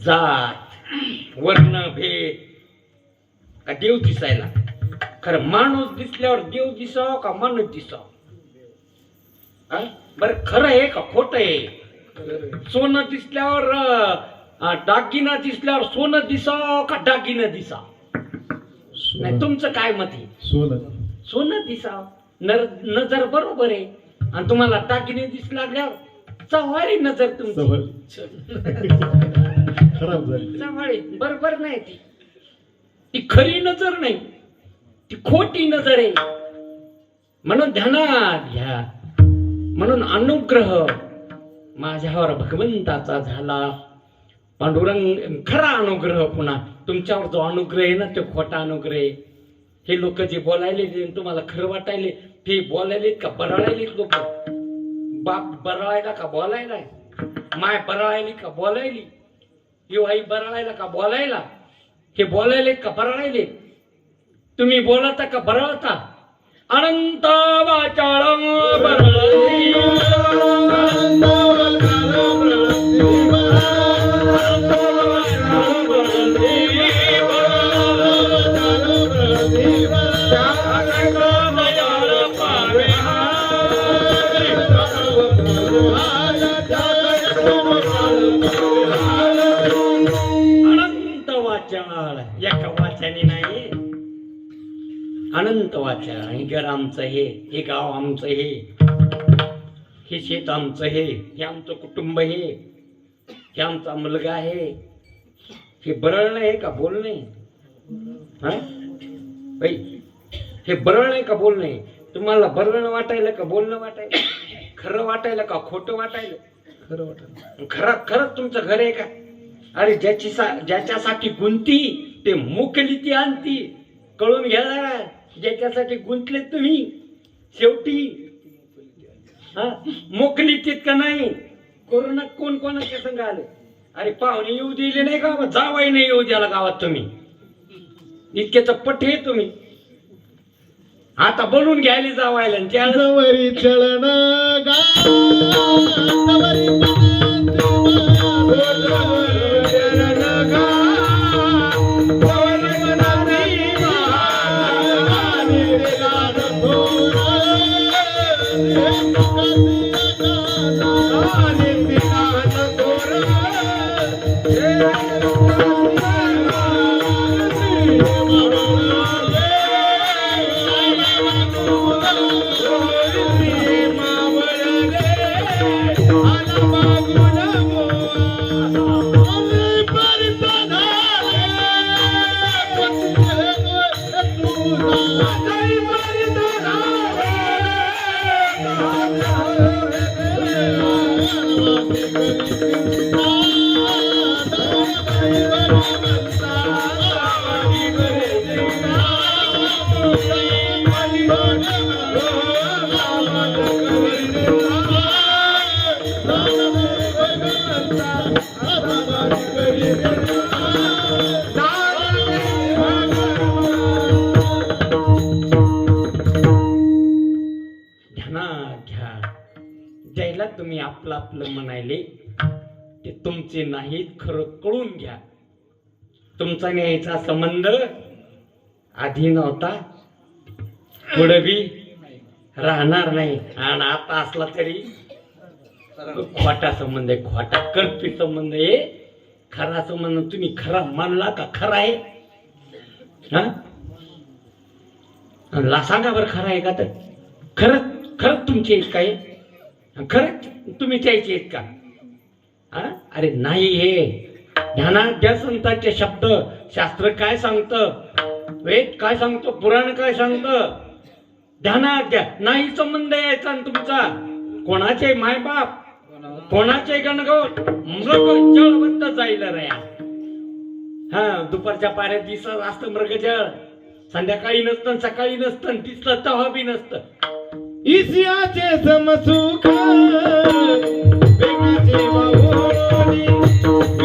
जात वर्ण भेद का देव दिसायला खरं माणूस दिसल्यावर देव दिसाव का माणूस दिसाव बर खरं आहे का खोट आहे सोनं दिसल्यावर दागिना दिसल्यावर सोनं दिसाव का दागिना दिसाव नाही तुमचं काय मत आहे सोनं सोनं दिसाव नजर बरोबर आहे आणि तुम्हाला टाकीने दिसू लागल्यावर चव्हाळी नजर तुमची सवय खराब झाली. चव्हाळी बरोबर नाही ती खरी नजर नाही, ती खोटी नजर आहे. म्हणून ध्यानात घ्या. म्हणून अनुग्रह माझ्यावर भगवंताचा झाला. पांडुरंग खरा अनुग्रह. पुन्हा तुमच्यावर जो अनुग्रह आहे ना तो खोटा अनुग्रह आहे. हे लोक जे बोलायले तुम्हाला खरं वाटायले ते बोलायलेत का बरळायलेत लोक. बाप बरळायला का बोलायला, माय बरळायली का बोलायली, ही आई बरळायला का बोलायला, हे बोलायले का बरळायले. तुम्ही बोलता का बरळता. अनंत वाचाळ बरळती अनंत वाचाळ. एका वाच्याने नाही, अनंत वाचा. हे घर आमचं, हे गाव आमचं, हे शेत आमचं, हे आमचं कुटुंब, हे आमचा मुलगा आहे. हे बरळ नाही का बोलणं आहे. हे बरळ नाही का बोलणं आहे. तुम्हाला बरळ वाटायला का बोलणं वाटायला, खरं वाटायला का खोटं वाटायला. खरं वाटत. खरंच तुमचं घर आहे का. अरे ज्याच्यासाठी गुंती ते मोकली ती आणती. कळून घ्या ज्याच्यासाठी गुंतले तुम्ही शेवटी मोकली तीत का नाही. कोरोना कोण कोणाच्या संग आले. अरे पाहुणे येऊ दिले नाही गावात, जावाई नाही येऊ द्याला गावात तुम्ही. इतके चप्पट हे तुम्ही. आता बोलून घ्यायला जावायला जवरी चलन ज्याला तुम्ही आपलं आपलं म्हणायले ते तुमचे नाहीत. खरं कळून घ्या. तुमचा न्यायचा संबंध आधी नव्हता, पुढे बी राहणार नाही. आणि आता असला तरी खोटा संबंध आहे. खोटा कल्पी संबंध आहे. खरा संबंध तुम्ही खरा मानला का खरा आहे. सांगा बरं खरा आहे का. तर खरंच तुमचे आहेत काय. खरंच तुम्ही त्याचे आहेत का. अरे नाही. हे ध्यानात घ्या. संतांचे शब्द. शास्त्र काय सांगतं, वेद काय सांगतो, पुराण काय सांगतं. ध्यानात घ्या. नाही संबंध यायचा तुमचा. कोणाचे मायबाप, कोणाचे गणगोत, मृगजळ जाईल रे. दुपारच्या पाऱ्यात दिसत असतं मृगजळ. संध्याकाळी नसतं, सकाळी नसतं, दिसलं तेव्हा बी नसतं. ईशियाचे समसुख वेगाचे बाहुली,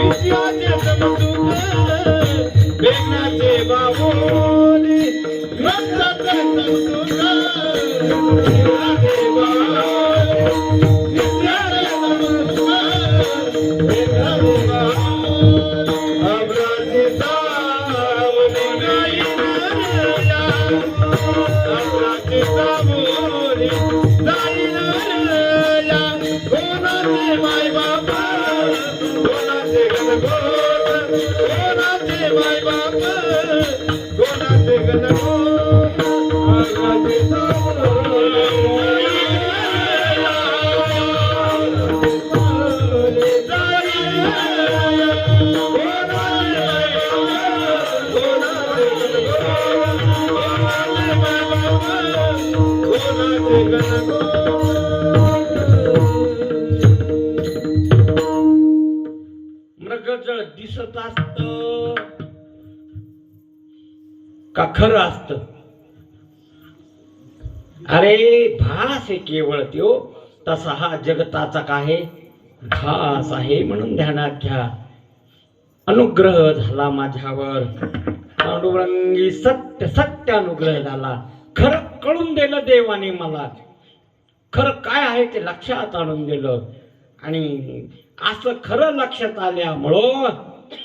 ईशियाचे समसुख वेगाचे बाहुली, रक्ताचे समसुख वेगाचे बाहुली, ईशियाचे समसुख वेगाचे बाहुली, अमराचे सावली गायीन या, अमराचे सावली कोणाचे माय बाप, कोणाचे गणगोत, कोणाचे माय बाप, कोणाचे गणगोत, कोणाचे का खरं असतं? अरे भास आहे केवळ त्यो, तसा हा जगताचा काय भास आहे. म्हणून ध्यानात घ्या. अनुग्रह झाला माझ्यावर, पांडुरंगी सत्य सत्य अनुग्रह झाला. खरं कळून दिलं देवाने मला, खरं काय आहे ते लक्षात आणून दिलं. आणि असं खरं लक्षात आल्यामुळं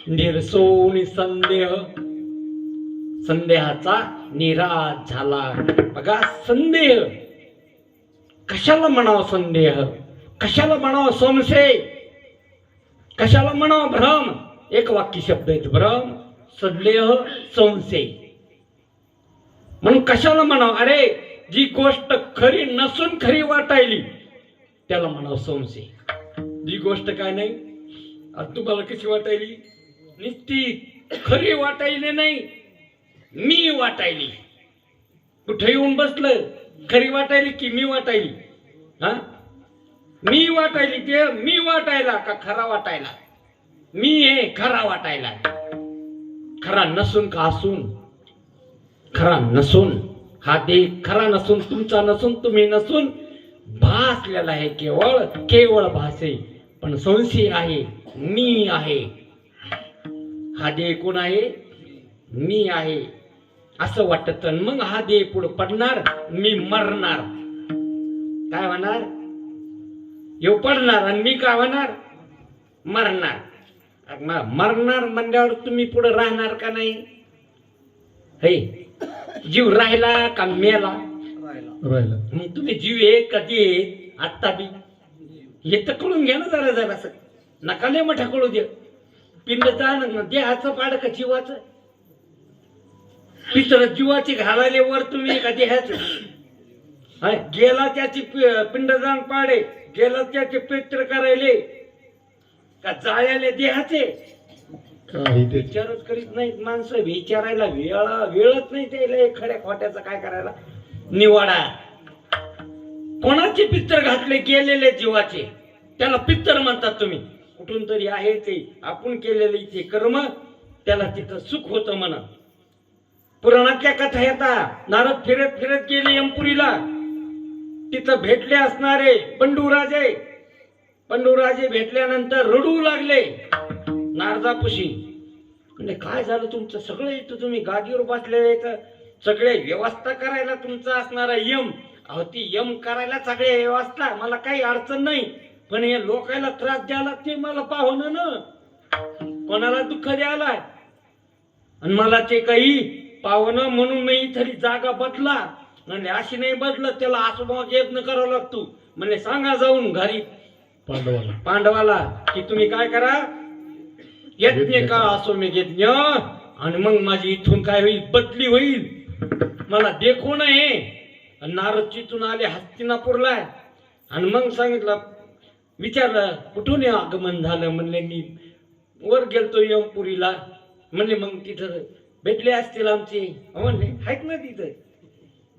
निरसोनी संदेहाचा निराश झाला. बघा, संदेह कशाला म्हणावं? संदेह कशाला म्हणावं? संशय कशाला म्हणावं? भ्रम. एक वाक्य शब्द आहेत, भ्रम, संदेह, संशय. म्हणून कशाला म्हणावं? अरे जी गोष्ट खरी नसून खरी वाटायली त्याला म्हणावं संशय. जी गोष्ट काय नाही, आज तुम्हाला कशी वाटायली? निश्चित खरी वाटायली नाही, मी वाटायली. कुठे येऊन बसलं, खरी वाटायली की मी वाटायली? हा, मी वाटायली. ते मी वाटायला का खरा वाटायला? मी हे खरा वाटायला. खरा नसून का असून? खरा नसून. हा देह खरा नसून, तुमचा नसून, तुम्ही नसून भासलेला आहे. केवळ केवळ भासे, पण संशय आहे, मी आहे. हा देह कोण आहे? मी आहे असं वाटत. मग हा देह पुढे पडणार, मी मरणार. काय होणार? येऊ पडणार आणि मी काय होणार? मरणार. मरणार म्हणल्यावर तुम्ही पुढे राहणार का नाही? हे जीव राहिला का मेला? राहिला. मग तुम्ही जीव आहे कधी आहे? आत्ता बी हे तर कळून घ्या ना जरा जरा. नका लय मोठा कळू दे. पिंडचा देहाचं पाड का जीवाचं? पितर जीवाची घालायले वर तुम्ही का देहाचं? गेला त्याची पिंडदान पाडे, गेला त्याचे पित्र करायले का जाळ्याले देहाचे? काही ते विचारच करीत नाहीत माणसं. विचारायला वेळच नाही त्याला खऱ्या खोट्याचं काय करायला. निवाडा कोणाचे पित्र घातले? गेलेले जीवाचे. त्याला पित्र म्हणतात तुम्ही. कुठून तरी आहे ते आपण केलेले इथे कर्म, त्याला तिथं सुख होतं म्हणा. पुराणातल्या कथा येतात. नारद फिरत फिरत गेले यमपुरीला. तिथं भेटले असणारे पंडूराजे. पंडूराजे भेटल्यानंतर रडू लागले नारदापुशी. म्हणजे काय झालं तुमचं? सगळं इथं तुम्ही गादीवर बसलेले, सगळे व्यवस्था करायला तुमचा असणारा यम. अहो ती यम करायला सगळे व्यवस्था, मला काही अडचण नाही, पण हे लोकांना त्रास द्यायला ते मला पाहुणं ना. कोणाला दुःख द्यायला आणि मला ते काही पाहुणं म्हणून मी इथली जागा बदला. म्हणजे अशी नाही बदलत, त्याला आसोबाग यत्न करावा लागतो. म्हणजे सांगा जाऊन घरी पांडवाला की तुम्ही काय करा, यज्ञ का असो मी यज्ञ, आणि मग माझी इथून काय होईल? बदली होईल. मला देखो नये. नारद तिथून आले हस्तिनापूरला आणि मग सांगितलं, विचारलं कुठून आगमन झालं? म्हणले मी वर गेलतो यमपुरीला. म्हणले मग तिथं भेटले असतील आमचे. म्हणले आहेत ना तिथं.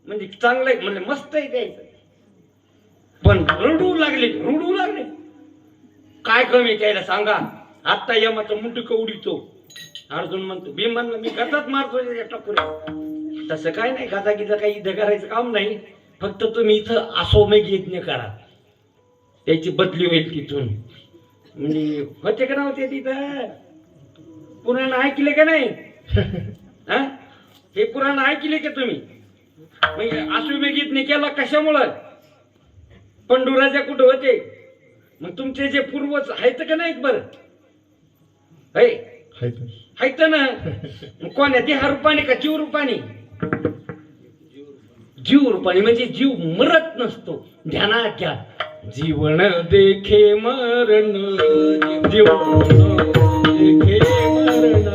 म्हणजे चांगलं आहे म्हणले, मस्त आहे द्यायचं. पण रडू लागले. काय कमी त्याला सांगा. आता यमाचं मुंडक उडीतो. अर्जुन म्हणतो, भीम म्हणलं मी गदाच मारतो टाकुरे. तसं काय नाही, गदा गिदा काही इथं करायचं काम नाही. फक्त तुम्ही इथं अश्वमेध यज्ञ करा, त्याची बदली होईल तिथून. म्हणजे होते का नव्हते तिथं? पुराण ऐकले का नाही? हे पुराण ऐकले का तुम्ही? म्हणजे अश्वमेध यज्ञ केला कशामुळं? पंडूराजा कुठं होते? मग तुमचे जे पूर्वज आहेत का नाहीत? बरं आहेत ना. कोण्या देहा रूपाने का जीव रूपाने? जीव रूपाने. म्हणजे जीव मरत नसतो. ध्यानात घ्या. जीवन देखे मरण, जीवन देखे मरण,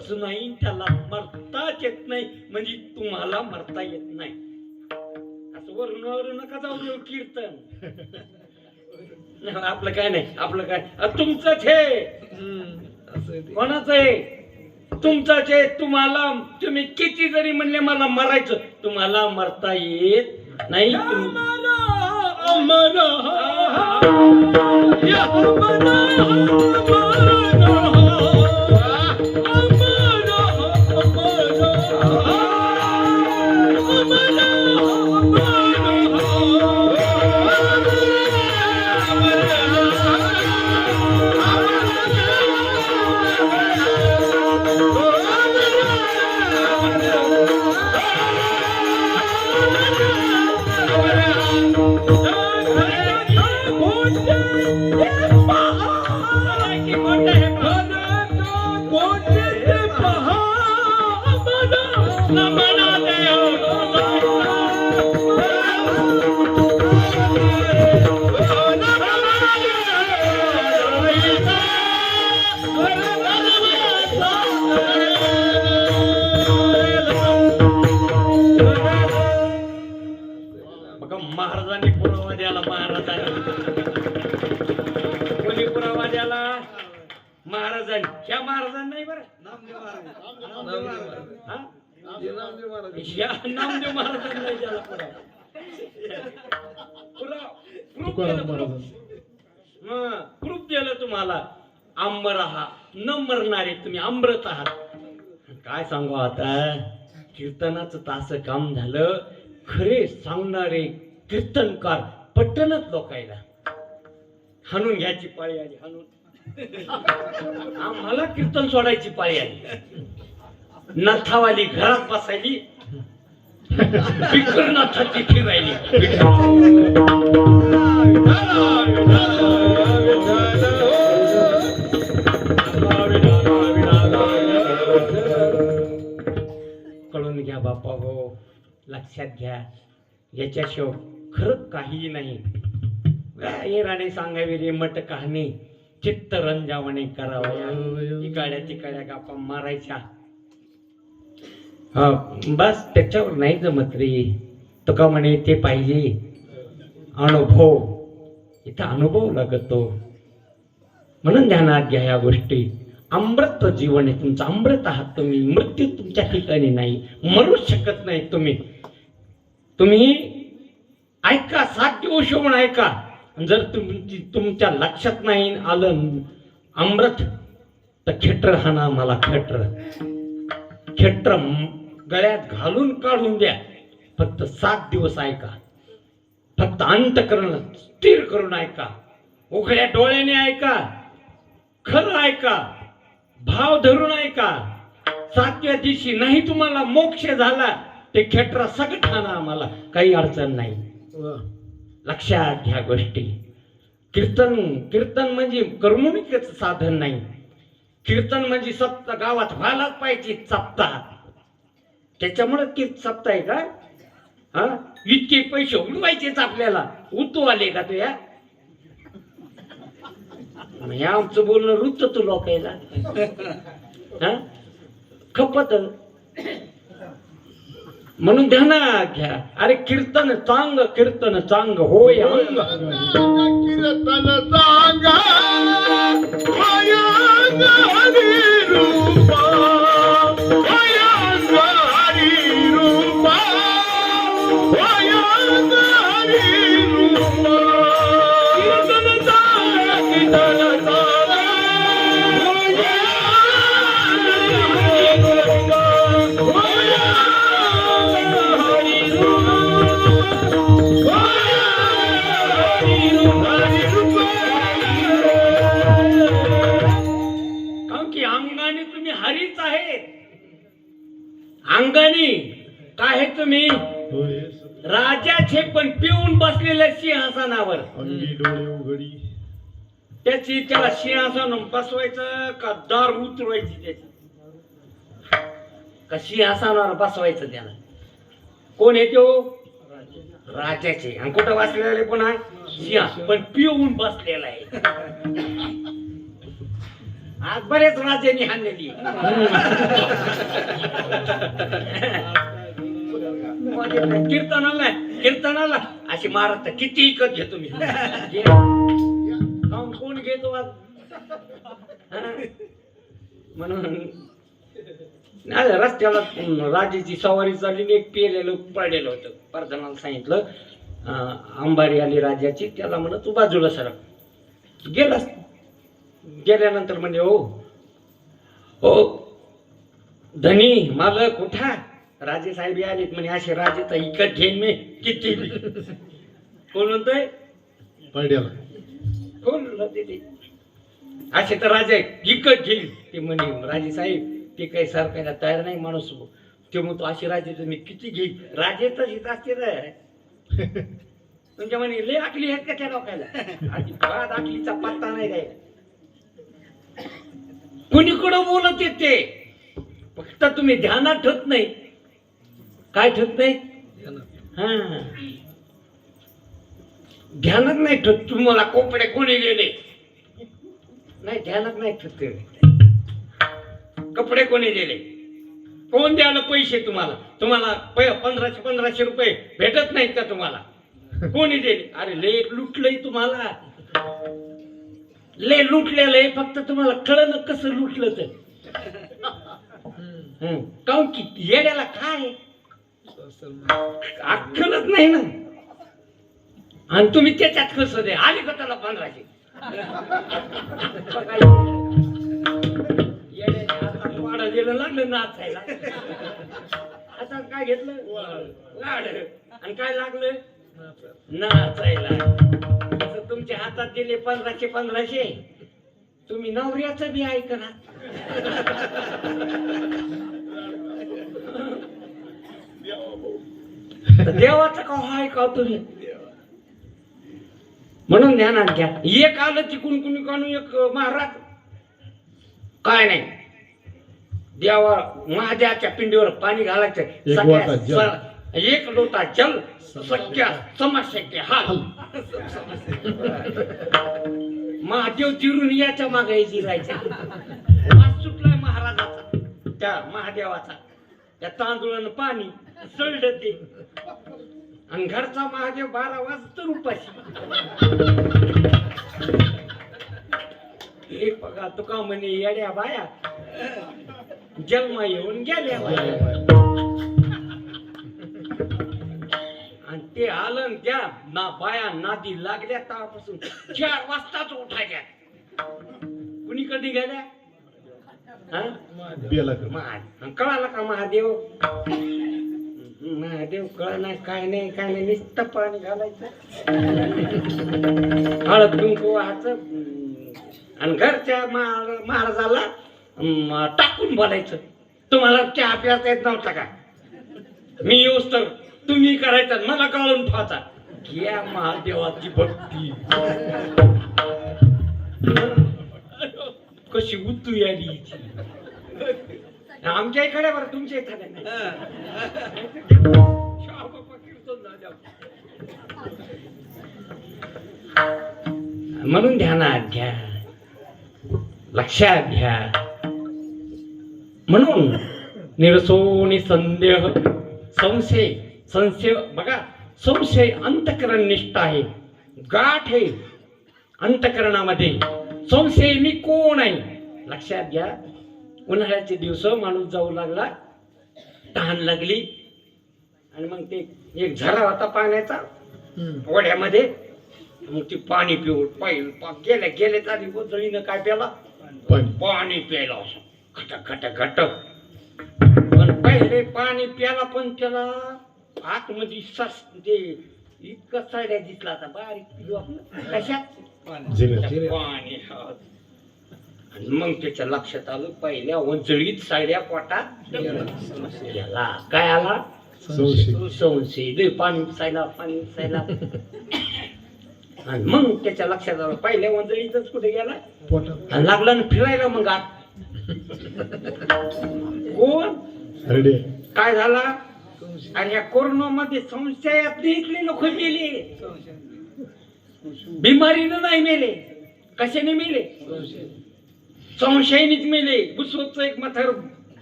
मरतच नाही, त्याला मरताच येत नाही, म्हणजे तुम्हाला मरता येत नाही. असं वरून नका जाऊ देऊ कीर्तन. आपलं काय नाही, आपलं काय तुमचंच हे. कोणाचं आहे? तुमचंच आहे. तुम्हाला तुम्ही किती जरी म्हणले मला मरायचं, तुम्हाला मरता येत नाही. महाराजांनी पुरावा द्याला. कोणी पुरावा द्याला? महाराजांनी. ह्या महाराजांनी नाही बरं, नामदेव महाराजांनी नाही द्याला प्रूफ दिलं तुम्हाला. अमर आहात, न मरणारे तुम्ही, अमृत आहात. काय सांगू आता, कीर्तनाचं तास काम झालं. खरे सांगणारे कीर्तनकार पटनच लोकायला. हाणून घ्यायची पाळी आली, हाणून. आम्हाला कीर्तन सोडायची पाळी आली. नाथावाली घरात बसायली, बिकर नाथाची फिरायली. कळून घ्या बापा हो, लक्षात घ्या, याच्याशिवाय खरं काही नाही. राणे सांगावी रे मट कहाणी, चित्त रंजावणे करावया, इकाड्या तिकाड्या गप्पा मारायच्या. हा बस, त्याच्यावर नाही जमत रे. तुका म्हणे ते पाहिजे अनुभव. इथं अनुभव लागतो. म्हणून ध्यानात घ्या या गोष्टी. अमृत जीवन आहे तुमचं, अमृत आहात तुम्ही. मृत्यू तुमच्या ठिकाणी नाही, मरू शकत नाही तुम्ही. तुम्ही ऐका, 7 दिवस होऊन ऐका. जर तुमच्या लक्षात नाही आलं अमृत, तर खेटर हाना मला. खेटर गळ्यात घालून काढून द्या. फक्त 7 दिवस ऐका. फक्त अंतःकरण स्थिर करून ऐका. उघड्या डोळ्याने ऐका, खरं ऐका, भाव धरून ऐका. 7व्या दिवशी नाही तुम्हाला मोक्ष झाला, ते खेटरा सगळं ठाणा आम्हाला, काही अडचण नाही. लक्षात घ्या गोष्टी. कीर्तन म्हणजे करमणुकीचं साधन नाही. कीर्तन म्हणजे सप्ताह गावात व्हायलाच पाहिजे सप्ताह. त्याच्यामुळे सप्ताह आहे का? हा, इतके पैसे उडवायचेच आपल्याला. उतू आले का तुया? आमचं बोलणं रुचत लोकायला. हा, खपत. म्हणून ध्यानात घ्या. अरे कीर्तन चांग, कीर्तन चांग होय. कीर्तन चांग होय हरी रूपा, होय हरी रूपा, होय हरी रूपा. कीर्तन चांग, कीर्तन चांग अंगानी काय आहे तुम्ही? राजाचे पण पिऊन बसलेल्या सिंहासनावर. अंगी डोळे उघडी. त्याला सिंहासन बसवायचं का दार उतरवायची त्याची? का सिंहासनावर बसवायचं त्याला? कोण आहे तो? राजाचे. आणि कुठं बसलेले पण आहे? सिंह, पण पिऊन बसलेला आहे. आज बरेच राजांनी हाणलेली कीर्तनाला अशी महाराज किती इकत घेतो मी कोण घेतो आज म्हणून रस्त्याला राजाची सवारी चालली एक पेलेलं पडलेलं होतं प्रधानाला सांगितलं अंबारी आली राजाची त्याला म्हणत तू बाजूला सरा गेला गेल्यानंतर म्हणजे हो धनी मला कुठा राजे साहेब आलेत म्हणे असे राजेचा इकत घेईन मी किती कोण म्हणतोय पाड्याला कोण ते असे तर राजा इकत घेईल ते म्हणे राजे साहेब ते काही सरकायला तयार नाही माणूस ते म्हणतो असे राजे तर मी किती घेईल राजे तर हित असते तुमच्या म्हणे लय आकली आहेत का त्या लोकायला आधी बाद आकलीचा पत्ता नाही द्यायला कुणीकडं बोलत येते फक्त तुम्ही ध्यानात ठेवत नाही काय ठेवत नाही हा ध्यानात नाही ठेवत तुम्हाला कोपडे कोणी गेले नाही ध्यानात नाही ठेवत कपडे कोणी दिले कोण द्यायला पैसे तुम्हाला 1500 रुपये भेटत नाहीत का तुम्हाला कोणी दिले अरे लय लुटलंय तुम्हाला लय लुटलेलं आहे फक्त तुम्हाला कळलं कसं लुटलं तर काऊन की येड्याला काय अक्कलच नाही ना आणि तुम्ही त्याच्यात कसं दे आले का त्याला 1500 वाडा गेलं लागलं नाचायला आता काय घेतलं लाड आणि काय लागलं नाचायला तुमच्या हातात दिले 1500 तुम्ही नवऱ्याचं बी ऐकना देवाचं का ऐकाव तुम्ही म्हणून ध्यानात घ्या एक आलं तिकून कुणी काढून एक महाराज काय नाही देवा महादेवाच्या पिंडीवर पाणी घालायचं एक लोटा जल शक्य समशक्य हाल महादेव चिरून याच्या मागे जिरायचा वास सुटलाय महाराजाचा त्या महादेवाचा त्या तांदूळानं पाणी सळलं ते आणि घरचा महादेव 12 वाजता उपाशी एक बघा तुका म्हणे येड्या बाया जन्म येऊन गेल्या आणि ते आलं त्या ना बाया नादी लागल्या तेव्हापासून 4 वाजताच उठायच्या कुणी कधी गेल्या कळाला का महादेव कळणार काय नाही नुसतं पाणी घालायचं हळद कुंकू व्हायचं आणि घरच्या महाराजाला टाकून बोलायचं तुम्हाला चहा प्यायचा येत नव्हता का मी येऊस तर तुम्ही करायचा मला काढून ठेवायचा घ्या महादेवाची भक्ती कशी उतू आली आमच्या इकडे बरं तुमच्या एखाद्या नाही म्हणून ध्यानात घ्या लक्षात घ्या म्हणून निरसोनी संदेह संशय बघा संशय अंतकरण निष्ठा आहे गाठ आहे अंतकरणामध्ये संशय मी कोण आहे लक्षात घ्या उन्हाळ्याचे दिवस माणूस जाऊ लागला तहान लागली आणि मग ते एक झरा होता पाण्याचा ओढ्यामध्ये मग ते पाणी पिऊन गेले आधी गोजळीनं काय प्याला पाणी प्यायला असं खट पण पहिले पाणी प्याला पण त्याला आतमध्ये ते इतकं साड्या दिसला आता बारीक पिलो आपलं कशात पाणी आणि मग त्याच्या लक्षात आलं पहिल्या वंजळीत साड्या पोटात गेला काय आला संशय पाणी पिसायला आणि मग त्याच्या लक्षात आलं पहिल्या वंजळीतच कुठे गेला आणि लागला ना फिरायला मग आत कोण काय झाला आणि या कोरोनामध्ये संशयात इथले लोक मेले बिमारीनं नाही मेले कशाने मेले संशयानेच मेले. बुसवतचं एक म्हातार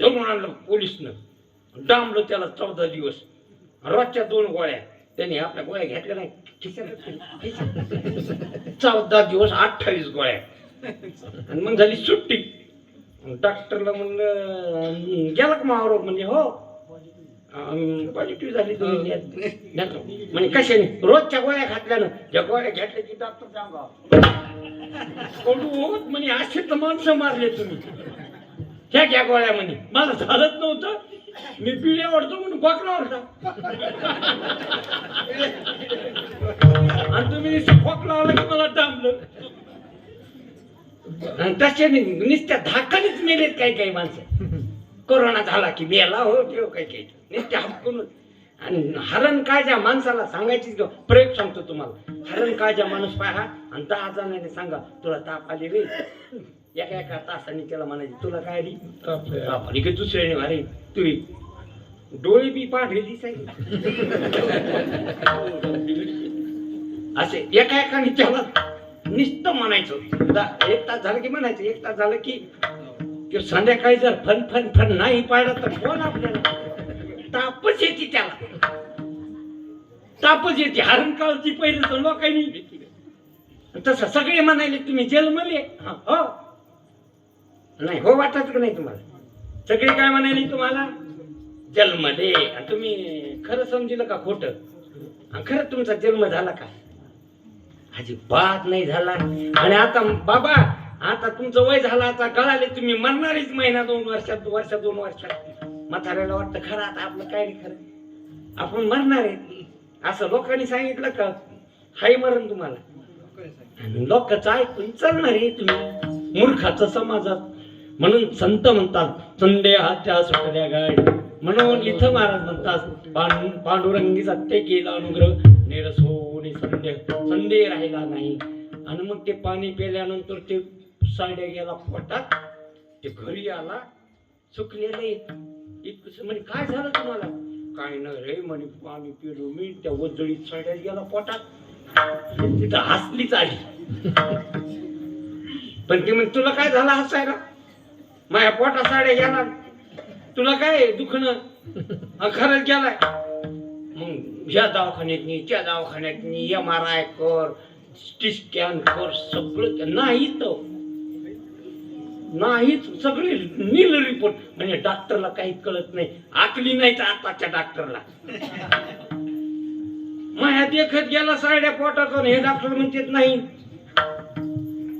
धरून आणलं पोलिसनं, डांबलं त्याला 14 दिवस. रोजच्या 2 गोळ्या त्यांनी आपल्या गोळ्या घेतल्या नाही, खिशात. 14 दिवस 28 गोळ्या. आणि मग झाली सुट्टी. डॉक्टरला म्हणलं गेला का मावर, म्हणजे हो पॉझिटिव्ह झाली तुम्ही. म्हणजे कशाने? रोजच्या गोळ्या घातल्यानं. ज्या गोळ्या घेतल्या की डॉक्टर सांगा म्हणजे असे तर माणसं मारले तुम्ही. त्या घ्या गोळ्या म्हणे. मला झालंच नव्हतं, मी पिढ्या वाढतो म्हणून गोकला वाढता. आणि तुम्ही खोकला आला की मला डांबलं. तशाने नुसत्या धाकानेच मेलेत काही काही माणसं. कोरोना झाला की मेला हो ठेव काही काही नुसत्या हपकून. आणि हरण काळजा माणसाला सांगायचीच प्रयोग सांगतो तुम्हाला. हरण काळजा माणूस पाहा आणि 10 जणांनी सांगा तुला ताप आली रे. एका तासाने त्याला म्हणायची तुला काय आली ताप आली. दुसऱ्याने अरे तू डोळे बी पाढे दिसायचे असे. एकाने त्याला नुसतं म्हणायचं. 1 तास झालं की म्हणायचं. 1 तास झालं की संध्याकाळी जर फन फन फन नाही पाडला तर कोण आपल्याला तापच येते. त्याला तापच येते. हरण काळची पहिले तर लोकांनी तसं सगळे म्हणायले तुम्ही जेलमध्ये हो नाही हो वाटत का नाही तुम्हाला? सगळे काय म्हणायले तुम्हाला जन्मले. तुम्ही खरं समजलं का खोटं? खरं तुमचा जन्म झाला का? अजिबात नाही झाला. आणि आता बाबा आता तुमचं वय झालं, आता कळाले तुम्ही मरणारीच. महिना 2 वर्षात 2 वर्षात म्हाताऱ्याला वाटतं खरं आता आपलं काय नाही, खरं आपण मरणार आहे असं लोकांनी सांगितलं का? हाय मरण तुम्हाला. लोकांचं ऐकून चालणार आहे तुम्ही मूर्खाचं समाजात. म्हणून संत म्हणतात संदेहाच्या सुटल्या गाय. म्हणून इथं महाराज म्हणतात पांडुरंगी सत्य केला अनुग्रह निरसोनी संदेह राहिला नाही. आणि मग ते पाणी प्याल्यानंतर ते साड्या गेला पोटात. ते घरी आला सुकलेलं इतकं. म्हणे काय झालं तुम्हाला? काय नाही रे म्हणे पाणी पिलो मी, त्या वजळीत साड्या गेला पोटात. तिथं हसलीच आली. पण ती म्हणे तुला काय झालं हसायला? माझ्या पोटात साड्या गेला, तुला काय दुखणं? खरंच गेलाय. मग ह्या दवाखान्यात नी त्या दवाखान्यात नी MRI कर, सिटी स्कॅन कर, सगळं नाहीच सगळे नील रिपोर्ट. म्हणजे डॉक्टरला काही कळत नाही, आकली नाही आताच्या डॉक्टरला. माझ्या देखत गेला साड्या पोटात. हे डॉक्टर म्हणतात नाही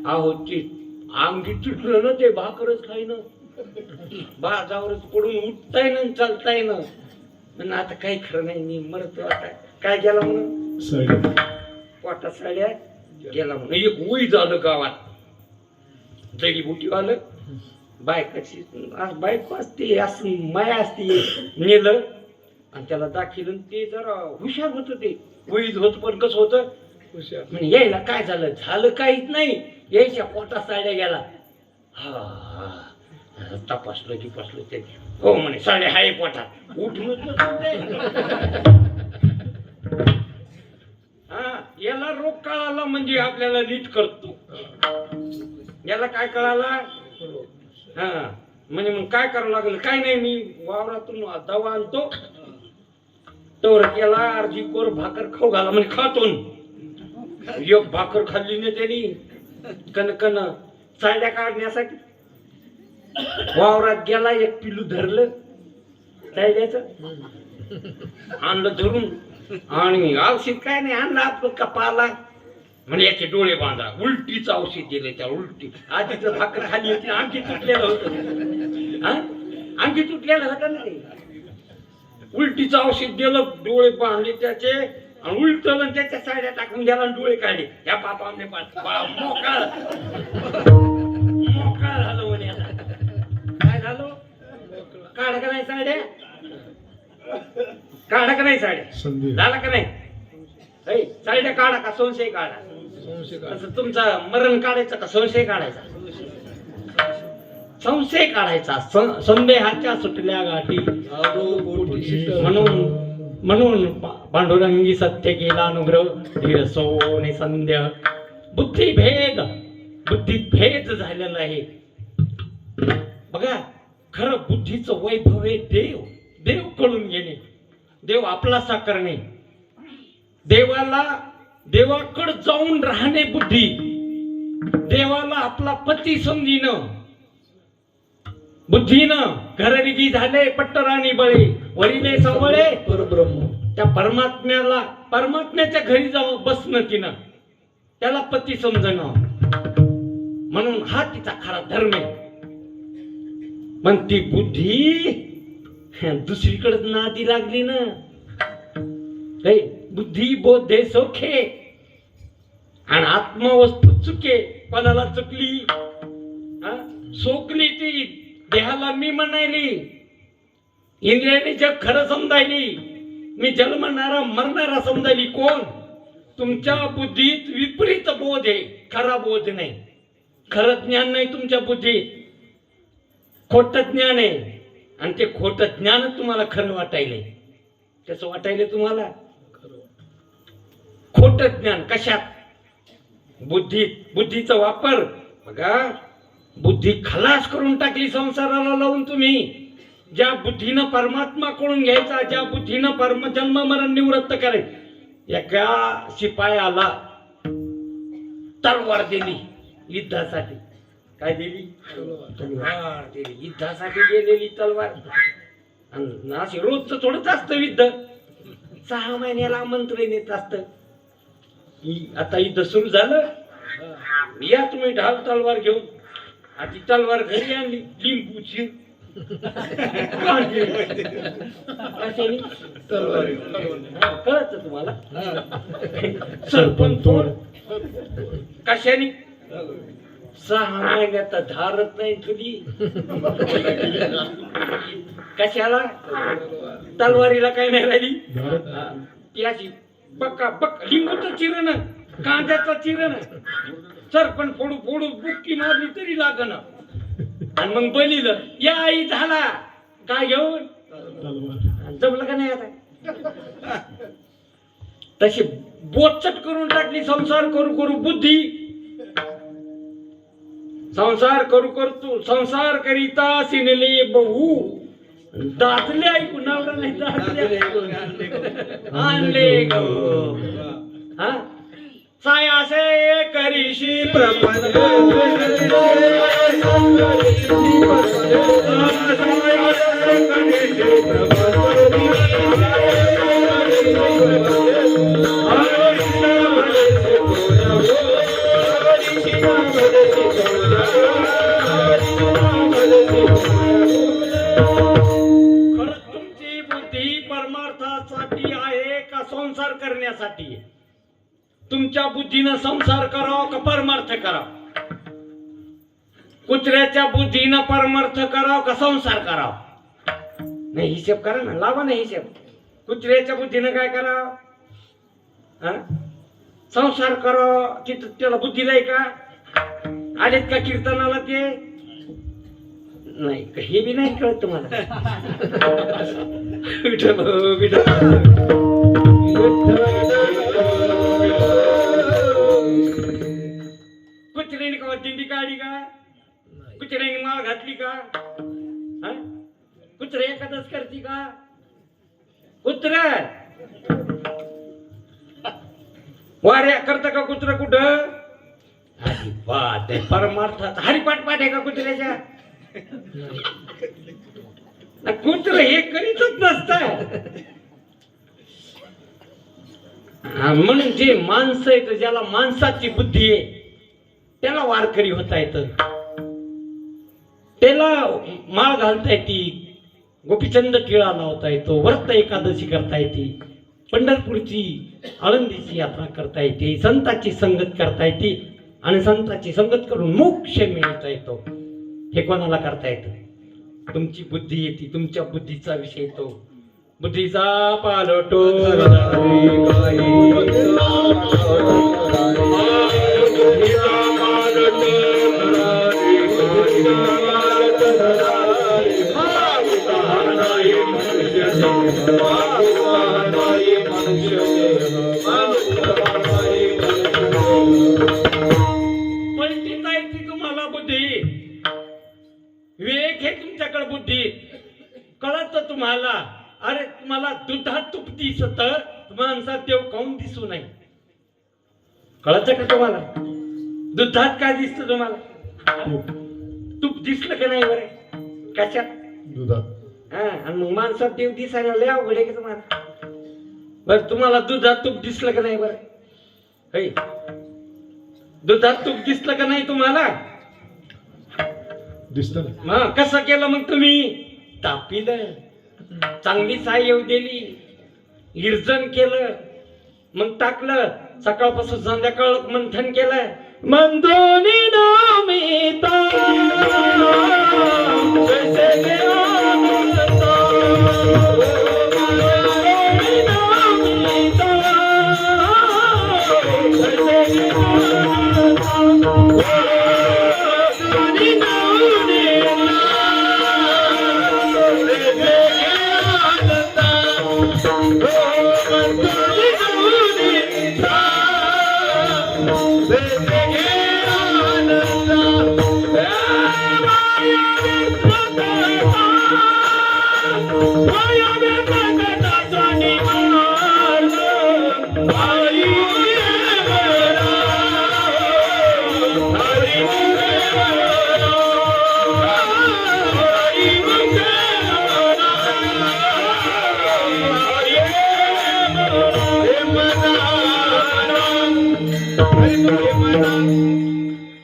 अहो ते अंगी तुटलं ना, ते भाकरच खाईन, बाजावरच पडून उठताय ना चालताय ना. पण आता काही खरं नाही, मी मरतो आता. काय गेला म्हणून पोटात साड्या गेला म्हणून. एक वय झालं गावात जडीबुटी आलं. बायकाची बायको असते असं माया असते. नेलं आणि त्याला दाखिलं. ते जरा हुशार होत. ते वळीच होत पण कसं होतं हुशार. म्हणजे यायला काय झालं? झालं काहीच नाही. यायच्या पोटात साड्या गेला. हा तपासलं की पासलं ते हो म्हणे साड्या हाय पोटात. उठून हा याला रोग कळाला म्हणजे आपल्याला नीट करतो. याला काय कळाला? हा म्हणजे मग काय करावं लागलं? काय नाही, मी वावरातून दवा आणतो तर याला अर्धी कोर भाकर खाऊ घाला म्हणजे खातो. एक भाकर खाल्ली ना त्यांनी कणकण साड्या काढण्यासाठी. वावरात गेला, एक पिलू धरलं साड्याचं, आणलं धरून. आणि औषध काय नाही आणलं आपलं कपाला. म्हणजे याचे डोळे बांधा. उलटीचं औषध दिलं त्या. उलटी आधीच भाकर खाली होती, अंगी तुटलेलं होतं. अंगी तुटलेलं होतं ना ते. उलटीचं औषध दिलं, डोळे बांधले त्याचे आणि उलटलं, त्याच्या साड्या टाकून गेला आणि डोळे काढले. या बापाने मोकळा झालं म्हणे. आता काय झालं? काढा का नाही साड्या? काढा का नाही साड्या? झाला का नाही? साड्या काढा का संशय काढा? असं तुमचा मरण काढायचं का संशय काढायचा? संशय काढायचा. संदेहाच्या सुटल्या गाठी. म्हणून पांडुरंगी सत्य केला अनुग्रह धीरसोने संध्या. बुद्धिभेद झालेला आहे. बघा, खरं बुद्धीचं वैभव आहे देव. देव कळून घेणे, देव आपला करणे, देवाकडे जाऊन राहणे बुद्धी, देवाला आपला पती समजिणं बुद्धीनं. घररिगी झाले पट्टराणी बळे, वरिले सवळे परब्रह्म. त्या परमात्म्याच्या घरी जाऊन बसणं तिनं, त्याला पती समजणं. म्हणून हा तिचा खरा धर्म आहे. पण ती बुद्धी दुसरीकडे नादी लागली ना. बुद्धी बोधे सोखे आणि आत्मवस्तू चुके. कोणाला चुकली? सोकली ती देहाला मी म्हणायली, इंद्रियाने जग खरं समजायली, मी जन्मणारा मरणारा समजायली. कोण? तुमच्या बुद्धीत विपरीत बोध आहे, खरा बोध नाही. खरं ज्ञान नाही तुमच्या बुद्धीत, खोटं ज्ञान आहे. आणि ते खोटं ज्ञान तुम्हाला खरं वाटायले. कसं वाटायले तुम्हाला? खोटं ज्ञान. कशात? बुद्धीचा वापर. बघा, बुद्धी खलास करून टाकली संसाराला लावून तुम्ही. ज्या बुद्धीनं परमात्माकडून घ्यायचा, ज्या बुद्धीनं जन्म मरण निवृत्त करायचं. एका शिपायाला तलवार दिली युद्धासाठी. काय दिली? तलवार दिली. युद्धासाठी गेलेली तलवार. आणि रोजचं थोडंच असतं युद्ध. 6 महिन्याला आमंत्रण येत असतं. आता युद्ध सुरू झालं, या तुम्ही ढाल तलवार घेऊन. आधी तलवार घरी आणली, लिंबूची. कळत तुम्हाला? सरपंच कशाने? 6 महिन्यात धारत नाही तुझी. कशाला? तलवारीला काय नाही राहिली. ती अशी बक्का लिंबूचं चिरण, कांद्याचं चिरण. सरपण फोडू फोडू बुक्की मारली तरी लागन. आणि मग बलिलं, या आई झाला काय घेऊन. जमलं का नाही आता? तशी बोचट करून टाकली. संसार करू करू बुद्धी, संसार करू करू तू संसार करिता सिनले बहु. दातले ऐकू नावलं नाही, दातले आणले गो. हा, सायासे करीशी प्रपंच. तुमची बुद्धी परमार्थासाठी आहे का संसार करण्यासाठी? तुमच्या बुद्धीनं संसार करावा का परमार्थ करावा? कुत्र्याच्या बुद्धीनं परमार्थ करावा का संसार करावा? नाही, हिशेब करा ना, लावा ना हिशेब. कुत्र्याच्या बुद्धीनं काय करावं? संसार करावा. तिथं त्याला बुद्धी नाही का? आलेत का कीर्तनाला ते? नाही, हे बी नाही कळत तुम्हाला. कुत्र्याने का दिंडी काढली का? कुत्र्याने माळ घातली का? कुत्र एखादच करते का? कुत्र वाऱ्या करत का कुत्र? कुठं? अजिबात आहे. परमार्थात हरिपाठ पाठ आहे का कुत्र्याच्या? कुत्र हे करीतच नसत. म्हणून जे माणसं आहेत, ज्याला माणसाची बुद्धी आहे, त्याला वारकरी होता येत, त्याला माळ घालता येते, गोपीचंद टिळा लावता येतो, व्रत एकादशी करता येते, पंढरपूरची आळंदीची यात्रा करता येते, संतांची संगत करता येते आणि संतांची संगत करून मोक्ष मिळवता येतो. हे कोणाला करता येतं? तुमची बुद्धी येते, तुमच्या बुद्धीचा विषय येतो. बुद्धीचा पालटो माणसात देव काऊन दिसू नाही कळत का तुम्हाला? दुधात काय दिसतं तुम्हाला? तूप दिसलं का नाही बरं? कशात? दुधात. हा, आणि मग माणसात देव दिसायला लय अवघड आहे का तुम्हाला? बरं तुम्हाला दुधात तूप दिसलं का नाही बरं? है, दुधात तूप दिसलं का नाही तुम्हाला? दिसत ना. मग कसं केलं मग तुम्ही? तापिलं, चांगली साय येऊ दिली, हिरजण केलं, मग टाकलं, सकाळपासून संध्याकाळ मंथन केलं. मंथोनी नामिता जैसे देवानंदा, मंथोनी नामिता जैसे देवानंदा.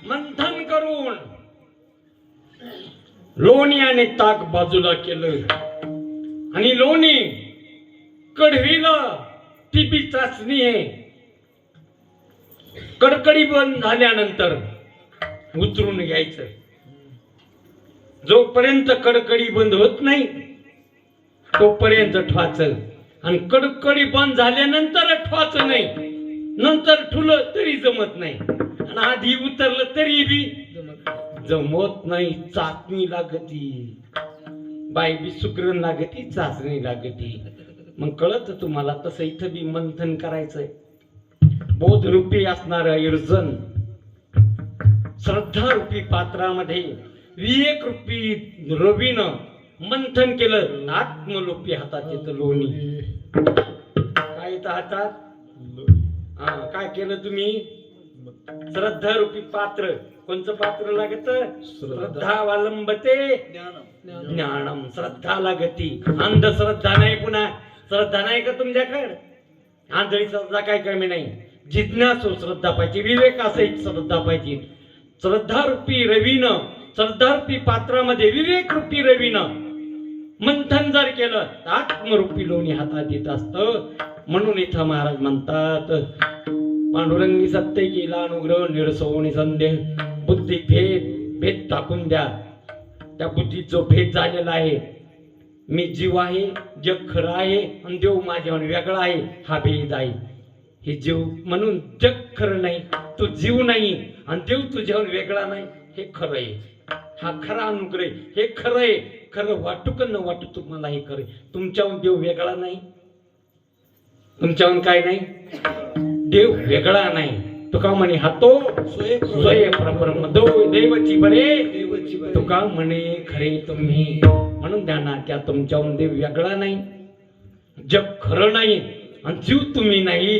मंथन करून लोणी आणि ताक बाजूला केलं आणि लोणी कढवीला ती बी चाचणी आहे. कडकडी बंद झाल्यानंतर उतरून घ्यायचं. जोपर्यंत कडकडी बंद होत नाही तोपर्यंत ठेवायचं आणि कडकडी बंद झाल्यानंतर ठेवायचं नाही. नंतर ठुलं तरी जमत नाही आणि आधी उतरलं तरी बी जमत नाही. चाचणी लागती, बाई बी सुगरण लागती, चाचणी लागती. मग कळत तुम्हाला? तसं इथं बी मंथन करायचंय. बोधरूपी असणार इर्जन श्रद्धा रूपी पात्रामध्ये विवेक रूपी रवीनं मंथन केलं. आत्मलोपी हातात येतं लोणी. काय येतं हातात? हा, काय केलं तुम्ही? श्रद्धा रूपी पात्र. कोणचं पात्र लागत? श्रद्धावलंबते ज्ञानम. श्रद्धा लागती, अंधश्रद्धा नाही. पुन्हा श्रद्धा नाही का तुमच्याकडे? आंधळी श्रद्धा काय कमी नाही. जिज्ञासू श्रद्धा पाहिजे, विवेक असं श्रद्धा पाहिजे. श्रद्धा रूपी रवीनं, श्रद्धा रूपी पात्रामध्ये विवेक रूपी रवीनं मंथन जर केलं तर आत्मरूपी लोणी हातात येत असतं. म्हणून इथं महाराज म्हणतात, पांडुरंगी सत्य केला अनुग्रह निरसवणी संदेह. बुद्धी भेद टाकून द्या. त्या बुद्धीत जो भेद झालेला आहे, मी जीव आहे, जग खरं आहे आणि देव माझ्याहून वेगळा आहे, हा भेद आहे. हे जीव म्हणून जग खरं नाही, तो जीव नाही आणि देव तुझ्याहून वेगळा नाही, हे खरं आहे. हा खरा अनुग्रह. हे खरं आहे. खरं वाटू का न वाटू तुम्हाला हे खरं. तुमच्याहून देव वेगळा नाही. तुमच्याहून काय नाही? देव वेगळा नाही. तुका म्हणे हातो स्वय परब्रह्म देवची बरे. तुका म्हणे खरे तुम्ही. म्हणून ध्यानात त्या तुमच्याहून देव वेगळा नाही, जग खरं नाही आणि जीव तुम्ही नाही.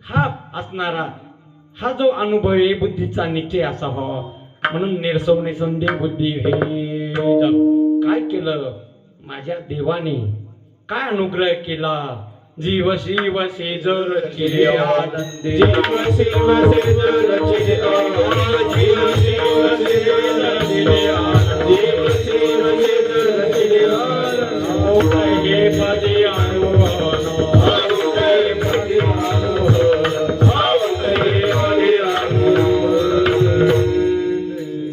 हा असणारा हा जो अनुभव आहे बुद्धीचा निश्चय असा हो. म्हणून निरसवणे संदेह बुद्धी भेद. काय केलं माझ्या देवाने? काय अनुग्रह केला? जीव शिव शेजर चिरे आनंदे. जीव शिव शेजर चिरे आनंदे. जीव शिव शेजर चिरे आनंदे. जीव शिव शेजर चिरे आनंदे. हे पदी अनुवानो हे पदी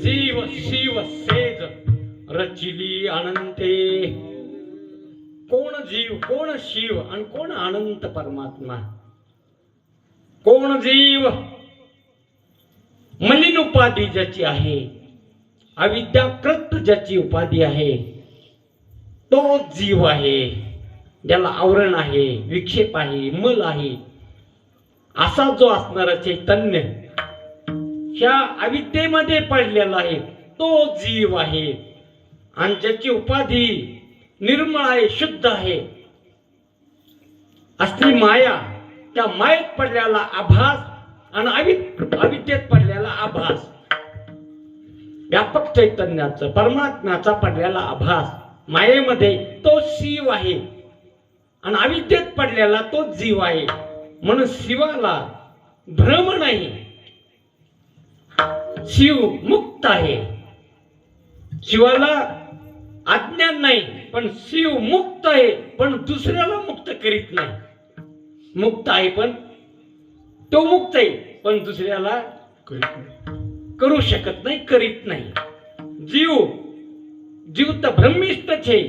जीव शिव सेज रचिली अनंते. कोण जीव, कोण शिव आणि कोण अनंत परमात्मा? कोण जीव? मलिन उपाधी ज्याची आहे, अविद्याकृत ज्याची उपाधी आहे, तो जीव आहे. ज्याला आवरण आहे, विक्षेप आहे, मल आहे, असा जो असणारा चैतन्य ह्या अविद्येमध्ये पडलेला आहे, तो जीव आहे. आणि ज्याची उपाधी निर्मळ आहे, शुद्ध आहे, असली माया, त्या मायेत पडलेला आभास आणि अविद्येत पडलेला आभास, व्यापक चैतन्याचं परमात्म्याचा पडलेला आभास, मायेमध्ये तो शिव आहे आणि अविद्येत पडलेला तो जीव आहे. म्हणून शिवाला भ्रम नाही, शिव मुक्त आहे. शिवाला अज्ञान नाही, पण शिव मुक्त आहे, पण दुसऱ्याला मुक्त करीत नाही. मुक्त आहे पण तो मुक्त आहे, पण दुसऱ्याला करू शकत नाही, करीत नाही. जीव तर भ्रमिष्ठच आहे,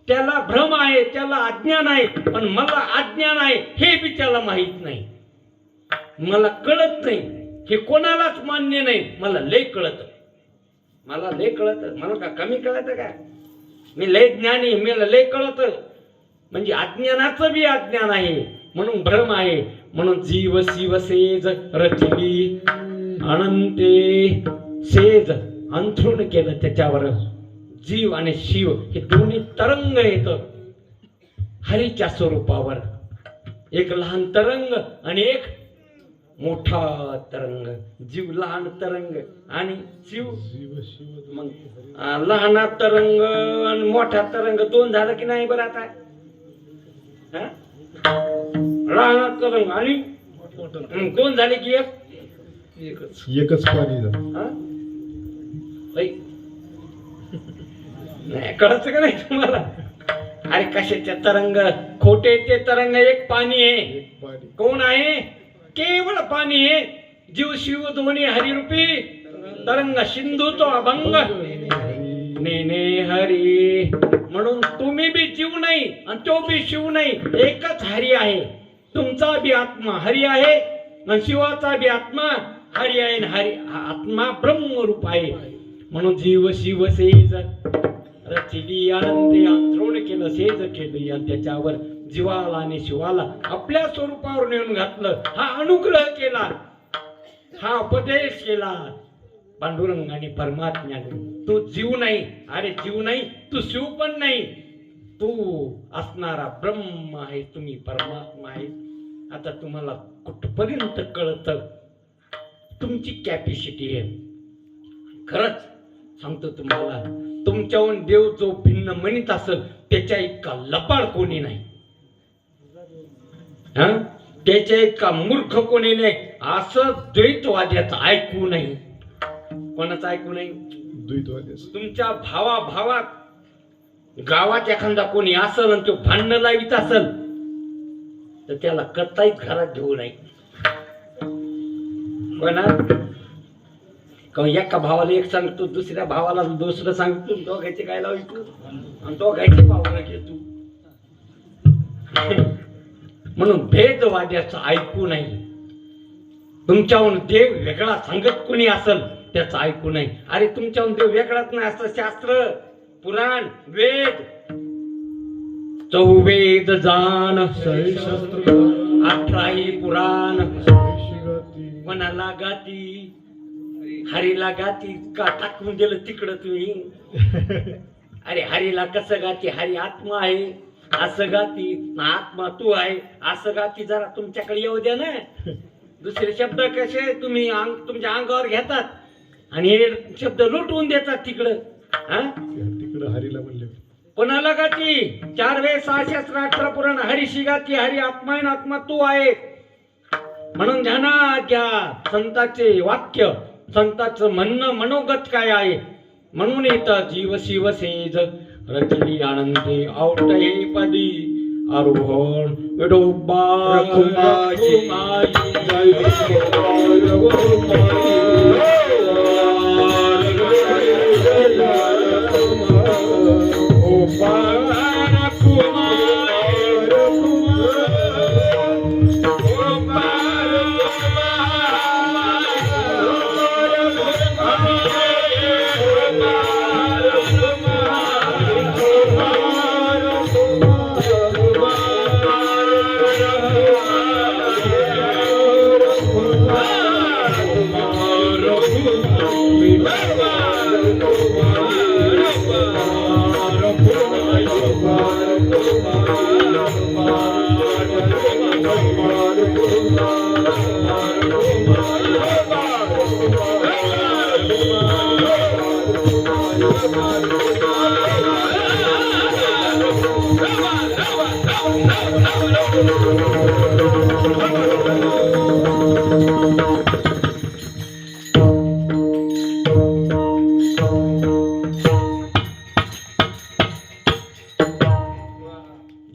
त्याला भ्रम आहे, त्याला अज्ञान आहे, पण मला अज्ञान आहे हे बी त्याला माहित नाही. मला कळत नाही हे कोणालाच मान्य नाही. मला लय कळत, मला लय कळत. मला का कमी कळत का? मी लय ज्ञानी, मला लय कळत. म्हणजे अज्ञानाचं बी अज्ञान आहे, म्हणून भ्रम आहे. म्हणून जीव शिव सेज रचली अनंते सेज अंथरूण केलं त्याच्यावर. जीव आणि शिव हे दोन्ही तरंग येत हरीच्या स्वरूपावर. एक लहान तरंग आणि एक मोठा तरंग. जीव लहान तरंग आणि शिव मग लहान तरंग आणि मोठा तरंग दोन झालं की नाही? बरं आता लहान तरंग आणि दोन झाले की एकच पाणी झालं. नाही कळत का नाही तुम्हाला? अरे कशाचे तरंग? खोटे ते तरंग. एक पाणी आहे. कोण आहे? केवळ पाणी आहे. जीव शिव दोन्ही हरिरूपी तरंग. सिंधू तो अभंग नेने हरी. म्हणून तुम्ही बी जीव नाही आणि तो बी शिव नाही, एकच हरी आहे. तुमचा बी आत्मा हरी आहे आणि शिवाचा बी आत्मा हरी आहे. हरी आत्मा ब्रह्मरूप आहे. म्हणून जीव शिव सेज रचिली आनंदे अंथरूण केलं, सेज केलं आणि त्याच्यावर जीवाला आणि शिवाला आपल्या स्वरूपावर नेऊन घातलं. हा अनुग्रह केला, हा उपदेश केला पांडुरंगाने परमात्म्याने. तू जीव नाही. अरे जीव नाही, तू शिव पण नाही, तू असणारा ब्रह्म आहे. तुम्ही परमात्मा आहे. आता तुम्हाला कुठपर्यंत कळत? तुमची कॅपॅसिटी आहे. खरंच सांगतो तुम्हाला, तुमच्याहून देव जो भिन्न म्हणत असेल त्याच्या इतका लपाड कोणी नाही, त्याच्या इतका मूर्ख कोणी नाही. असं द्वैतवाद्याचं ऐकू नाही. कोणाचं ऐकू नाही? द्वैतवाद्याचं. तुमच्या भावात गावात एखादा कोणी असेल आणि तो भांडण लावित असेल तर त्याला कताईत घरात घेऊ नये. एका भावाला एक सांगतो, दुसऱ्या भावाला दुसरं सांगतो, दोघांचे काय लावतो आणि दोघांचे भावाला घेतो. म्हणून भेदवाद्याचं ऐकू नाही. तुमच्याहून देव वेगळा सांगत कोणी असेल त्याचं ऐकू नाही. अरे तुमच्याहून देव वेगळाच नाही असं शास्त्र, पुराण, वेद, चौवेद जाण, 18 पुराण. कोणाला गाती? हरीला गाती का टाकून दिलं तिकडं तुम्ही? अरे हरीला कसं गाती? हरी आत्मा आहे असं गाती, आत्मा तू आहे असं गाती. जरा तुमच्याकडे येऊ द्या ना. दुसरे शब्द कसे तुम्ही तुमच्या अंगावर घेतात आणि हे शब्द लुटवून देतात तिकडं. तिकडं हरीला म्हणले. कोणाला गाती? 4 वेद 6 शास्त्र 18 पुराण. हरीशी गाती. हरी आत्मा आहे, आत्मा तू आहे. म्हणून ध्यानात घ्या संतांचे वाक्य, संतांचं म्हणणं, मनोगत काय आहे. म्हणून येतं जीव शिव सेज रचली आनंदे औट हे पदी आरोहण विडोबा रखुमाई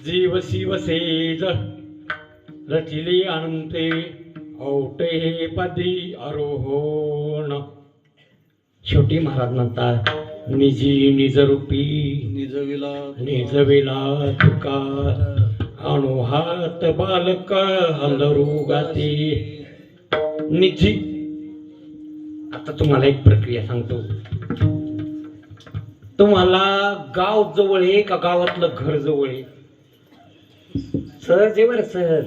जीव शिव सेज रचिले अनंते औटे पदी आरोहण. शेवटी महाराज म्हणतात निजी निजरूपी निजविला तुका आणू हात बालक हलरू गाते. निजी. आता तुम्हाला एक प्रक्रिया सांगतो. तुम्हाला गाव जवळ आहे का गावातलं घर जवळ आहे? सहज आहे बरं, सहज.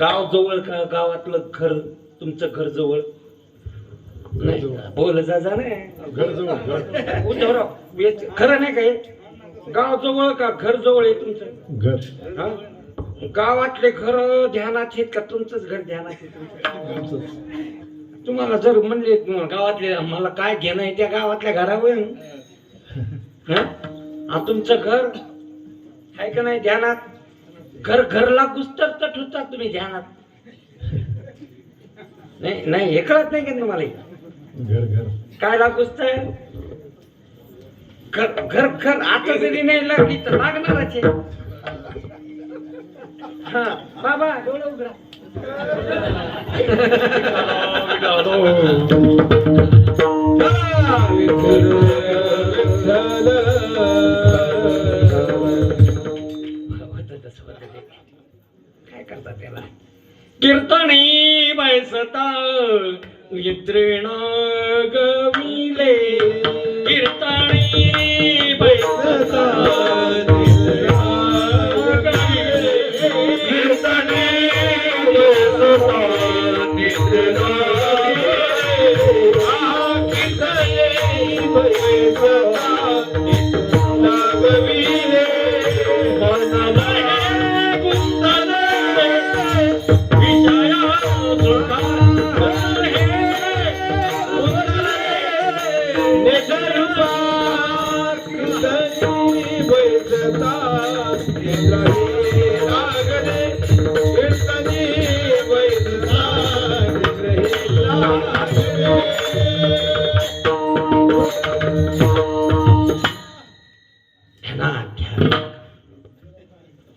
गाव जवळ का गावातलं घर तुमचं घर जवळ? नाही बोल जा नाही. घर जवळ उद्धवराव खरं नाही काय? गाव जवळ का घर जवळ आहे तुमचं? घर हा? गावातले घर ध्यानात आहेत का तुमचंच घर ध्यानात आहे तुमचं? तुम्हाला जर म्हणले गावातले मला काय घेणं आहे त्या गावातल्या घरावर तुमचं घर आहे का नाही ध्यानात? घर घरला गुस्तर तट होता तुम्ही ध्यानात. नाही नाही हे कळत नाही का तुम्हाला? घर घर काय लागूस्त घर घर घर आता जरी नाही लागली तर लागणारच आहे. हा बाबा डोळे उघडा. काय करतात त्याला? कीर्तनी बैसता यत्रेण गविले. कीर्तनी बैसता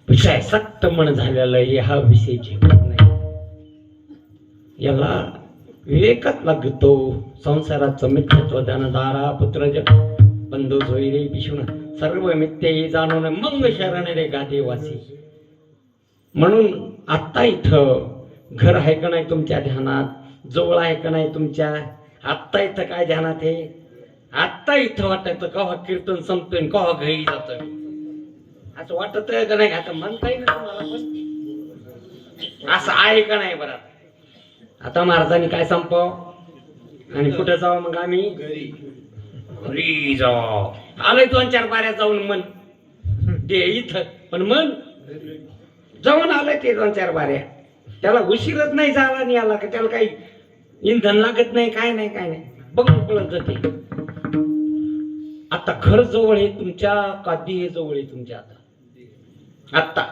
विषय सक्त मन झालेला आहे. हा विषय झेपत नाही. याला विवेकच लागतो. संसाराचं मिथ्यत्व धनदारा पुत्र बंधू झोईरे पिशुन सर्व मिथ्ये जाणून मंग शरण रे गादेवासी. म्हणून आत्ता इथं घर आहे का नाही तुमच्या ध्यानात? जवळ आहे का नाही तुमच्या? आत्ता इथं काय ध्यानात आहे? आत्ता इथं वाटत कवा कीर्तन संपतोय कवा घरी जातोय असं वाटत का नाही? आता म्हणता येईल तुम्हाला पण असं आहे का नाही? बरं आता महाराजांनी काय संपव आणि कुठे जावं मग? आम्ही घरी जाऊ. आलोय 2-4 बाऱ्या जाऊन मन ते इथं पण मन जाऊन आलंय ते 2-4 बाऱ्या. त्याला उशीरच नाही झाला नाही आला का त्याला काही इंधन लागत नाही काय नाही काय नाही बघून पळत जाते. आता घर जवळ आहे तुमच्या का देह जवळ आहे तुमच्या? आता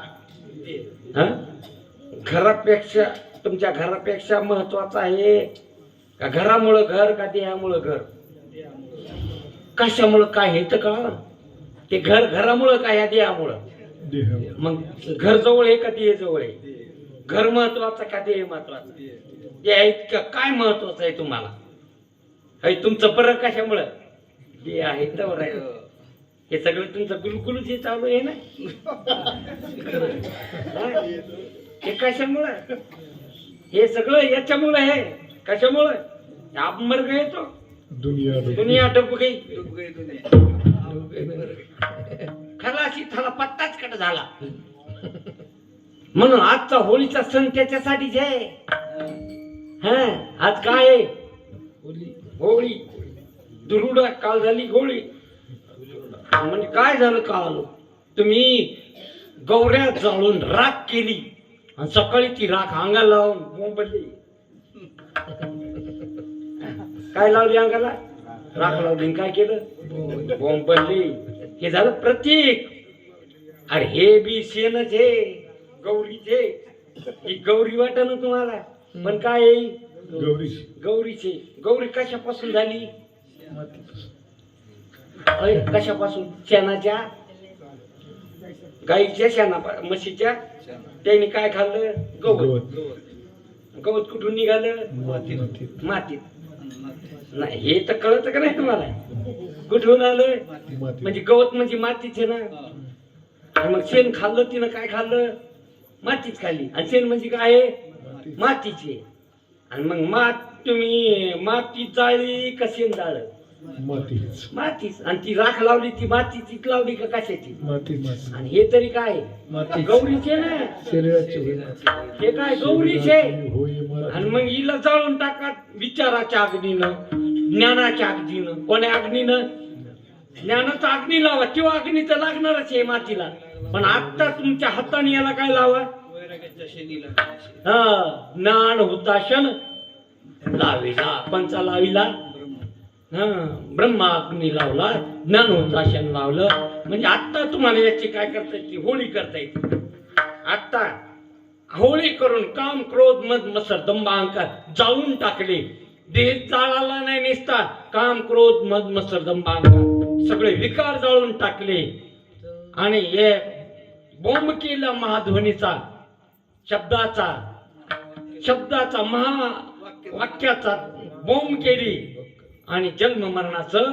घरापेक्षा तुमच्या घरापेक्षा महत्वाचं आहे का घरामुळं घर का देहामुळं घर? कशामुळं काय हे तर कळा. ते घर घरामुळं का या देहामुळं? मग घर जवळ आहे का देह जवळ आहे? घर महत्वाचं का देह महत्वाचं? देह इतकं काय महत्वाचं आहे तुम्हाला? हे तुमचं बरं कशामुळं? देह आहे तर आहे. हे सगळं तुमचं गुलगुलूच हे चालू आहे ना. हे कशामुळं? हे सगळं याच्यामुळं आहे. कशामुळं? अपमर्ग येतो दुनिया डुब गई. खलाशी त्याला पत्ताच कट झाला. म्हणून आजचा होळीचा सण त्याच्यासाठीच आहे. हा आज काय आहे? होळी. दुरुड काल झाली होळी. म्हणजे काय झालं काल? तुम्ही गौऱ्या जाळून राख केली आणि सकाळी ती राख अंगाला लावून बोंबली. काय लावली अंगाला? राख लावली आणि काय केलं? बोंबली. हे झालं प्रतीक. अरे हे बी शेणच हे, गौरीचे. ही गौरी वाटत ना तुम्हाला, पण काय आहे? गौरीचे. गौरी कशापासून झाली? कशापासून? शेणाच्या, गाईच्या शेणा, म्हशीच्या. त्याने काय खाल्लं? गवत. गवत कुठून निघालं? मातीत. नाही हे तर कळत का नाही तुम्हाला? कुठून आलं? म्हणजे गवत म्हणजे मातीचे ना. आणि मग शेण खाल्लं तिनं, काय खाल्लं? मातीच खाल्ली. आणि शेण म्हणजे काय आहे? मातीचे. आणि मग तुम्ही माती जाळली का शेण जाळलं? मातीच. आणि ती राख लावली, ती मातीचीच लावली का कशाची? आणि हे तरी काय? गौरीचे ना. हे काय? गौरीचे. आणि मग हिला जाळून टाका विचाराच्या अग्नीनं, ज्ञानाच्या अग्नीनं. कोण्या अग्नीनं? ज्ञानाचा अग्नी लावा. किंवा अग्नी तर लागणारच आहे मातीला. पण आता तुमच्या हाताने याला काय लावा? ज्ञान हुताशन लाविला. पंचा लाविला. ब्रह्माग्नी लावला, ज्ञान हुताशन लावलं. म्हणजे आता तुम्हाला याची काय करता येते? होळी करता येते. आता होळी करून काम, क्रोध, मद, मत्सर, दंभ, अहंकार जाळून टाकले. देह जाळाला नाही निसता. काम, क्रोध, मद, मत्सर, दंभ, अहंकार सगळे विकार जाळून टाकले. आणि हे बोंब केला महाध्वनीचा, शब्दाचा महावाक्याचा बोंब केली. आणि जन्म मरणाचं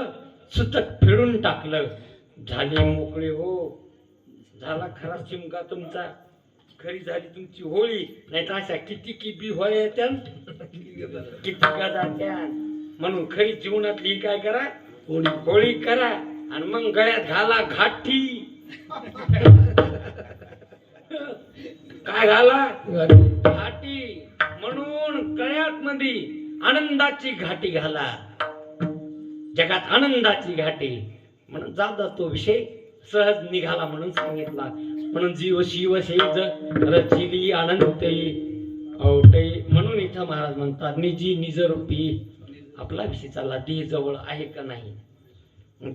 सुतक फेडून टाकलं. झाले मोकळे हो. झाला खरा शिमका तुमचा. खरी झाली तुमची होळी. नाही तर अशा किती बी होळ्या येत्या, किती जात्या. म्हणून खरी जीवनातली काय करा? होळी करा. आणि मग गळ्यात घाला घाटी. काय घाला? घाटी. म्हणून गळ्यात मध्ये आनंदाची घाटी घाला. जगात आनंदाची घाटी. म्हणून जाता तो विषय सहज निघाला म्हणून सांगितला. म्हणून जीव शिव शेज रचिली अनंते औटे. म्हणून इथं महाराज म्हणतात निजी निज रूपी. आपला विषय चालला देह जवळ आहे का नाही.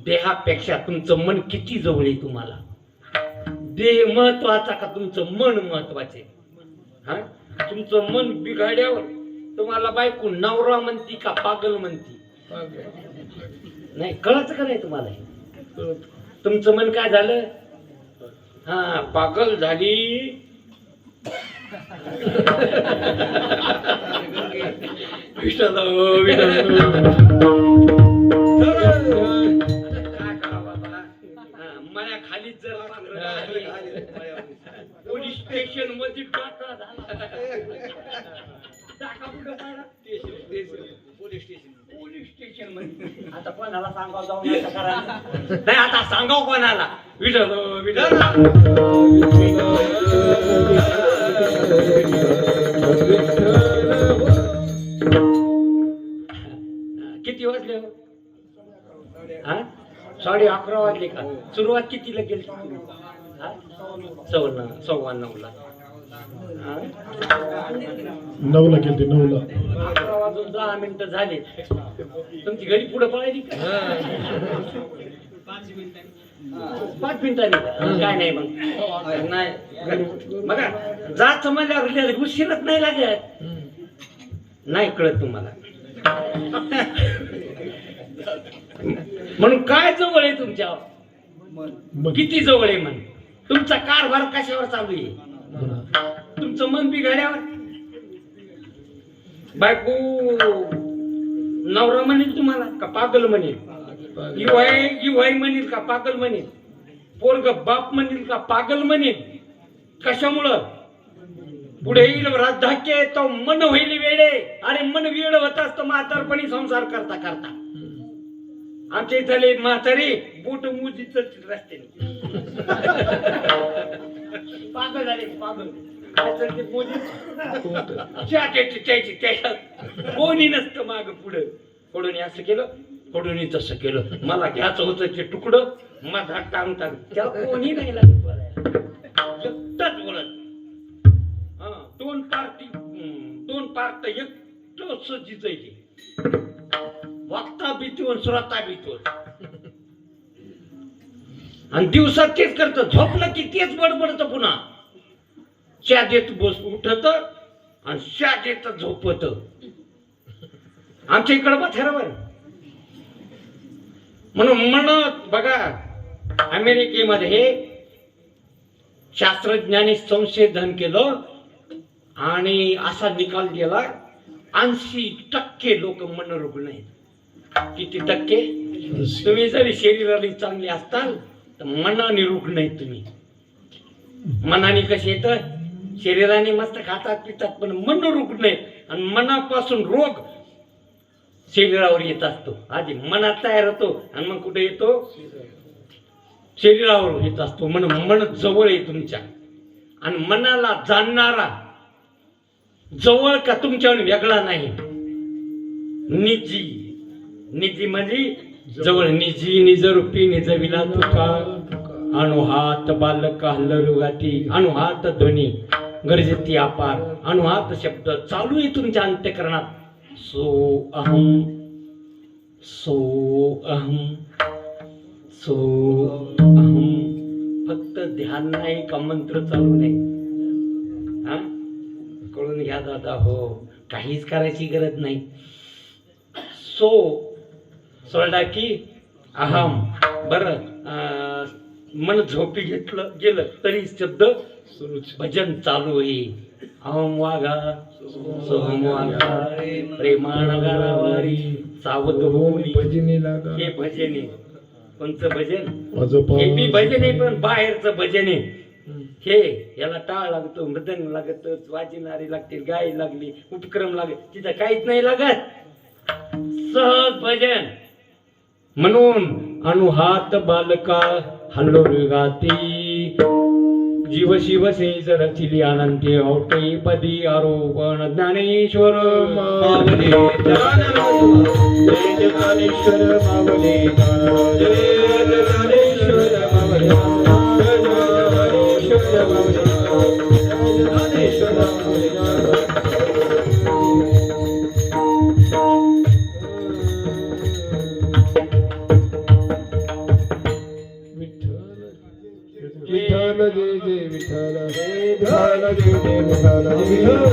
देहापेक्षा तुमचं मन किती जवळ आहे तुम्हाला? देह महत्वाचा का तुमचं मन महत्वाचे? तुमचं मन बिघाड्यावर तुम्हाला बायको नवरा म्हणती का पागल म्हणती? नाही कळत का नाही तुम्हाला? तुमचं मन काय झालं? पागल झाली. मला खाली जर पोलीस स्टेशन मध्ये टाका झाला. पोलीस स्टेशन मध्ये. आता कोणाला सांगावं जाऊन नाही. आता सांगाव कोणाला? विठ्ठल विठ्ठल. किती वाजले हो? 11:30 वाजले का? सुरुवात कितीला केली? 9:15 9ला केली. 9ला 11 वाजून 10 मिनिटं झाले. तुमची घरी पुढे पळायली का? 5 मिनिटांनी. काय नाही मग नाही बघा. जात समजल्यावर उशीरच नाही लागत. नाही कळत तुम्हाला. म्हणून काय जवळ आहे तुमच्या? किती जवळ आहे मन? तुमचा कारभार कशावर चालू आहे? तुमचं मन बिघाड्यावर. बायको नवरा म्हणेल तुम्हाला का पागल म्हणेल? युवाई म्हणेल का पागल म्हणेल? पोरग बाप म्हणेल का पागल म्हणेल? कशामुळं? पुढे येईल राधाक्य तो मन होईल वेडे. अरे मन वेड होत असतं म्हातारपणी संसार करता करता. आमच्या इथले म्हातारी बोट मुजीच रस्त्याने पागल झाले. पागल काय चालते त्याच्यात कोणी नसतं माग पुढं. कोणी असं केलं, कोणी तसं केलं. मला घ्यायचं होतं ते तुकडं माझा टांगतात. त्याला कोणी नाही लागत बोलायला. एकटाच बोलत. पार्ट एकटं सजीच आहे ते. वक्ता भीतीवर श्रोता भीतीवर आणि दिवसात तेच करत, झोपलं की तेच बडबडत, पुन्हा च्या देत बस उठत आणि च्या देत झोपत. आमच्या इकडं बरोबर म्हणून म्हणत बघा, अमेरिकेमध्ये शास्त्रज्ञांनी संशोधन केलं आणि असा निकाल गेला 80% लोक मनोरुग्ण आहेत. किती टक्के? तुम्ही जरी शरीराने चांगले असताल तर मनाने रुग्ण आहेत तुम्ही. मनाने कसे येत, शरीराने मस्त खातात पितात, पण मन रुग्ण आहेत आणि मनापासून रोग शरीरावर येत असतो. आधी मनात तयार होतो आणि मग कुठे येतो? शरीरावर येत असतो. म्हणून मन जवळ आहे तुमच्या, आणि मनाला जाणणारा जवळ का तुमच्यावर वेगळा नाही. निजी, निजी म्हणजे जवळ. निजी निज रूपी निजविला तुका, अणुहात बालक हल्लरुगाती, अणुहात ध्वनी गरजेती अपार, अणुहात शब्द चालू आहे तुमच्या अंतःकरणात. सो अहम, सो अहम, सो अहम. फक्त ध्यान नाही का मंत्र चालू नाही. हा, कळून घ्या दादा. हो, काहीच करायची गरज नाही. सो सोडा की अहम. बरं, मन झोपी घेतलं गेलं तरी शब्द भजन चालू आहे. अहम वाघा सोहम वाघा, प्रेमान गारावारी सावध होऊन भजनी लागा. हे भजन आहे. कोणचं भजन? आजोबा. हे बी भजन आहे, पण बाहेरचं भजन आहे. हे याला टाळ लागतो, मृदंग लागत, वाजणारी लागते, गाय लागली, उपक्रम लागले, तिथं काहीच नाही लागत. सहज भजन. म्हणून अणुहात बालका हल्लो गाती, जीव शिव से रचिली अनंते औटे पदी आरोपण ज्ञानेश्वर मावले, जय ज्ञानेश्वर मावले, जय ज्ञानेश्वर मावले, ज्ञानेश्वर मावले, ज्ञानेश्वर मावले. विठ्ठल जय जय विठ्ठल, विठ्ठल जय जय विठ्ठल, विठ्ठल जय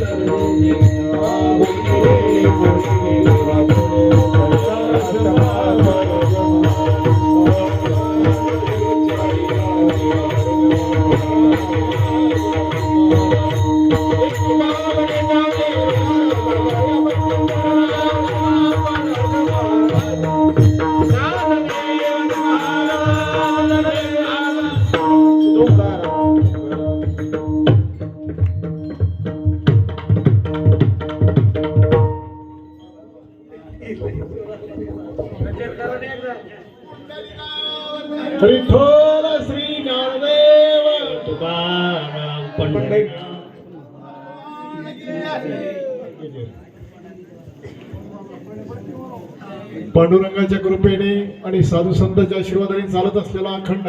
विठ्ठल श्री ज्ञानदेव तुकाराम पंडित. पांडुरंगाच्या कृपेने आणि साधू संतांच्या आशीर्वादाने चालत असलेला अखंड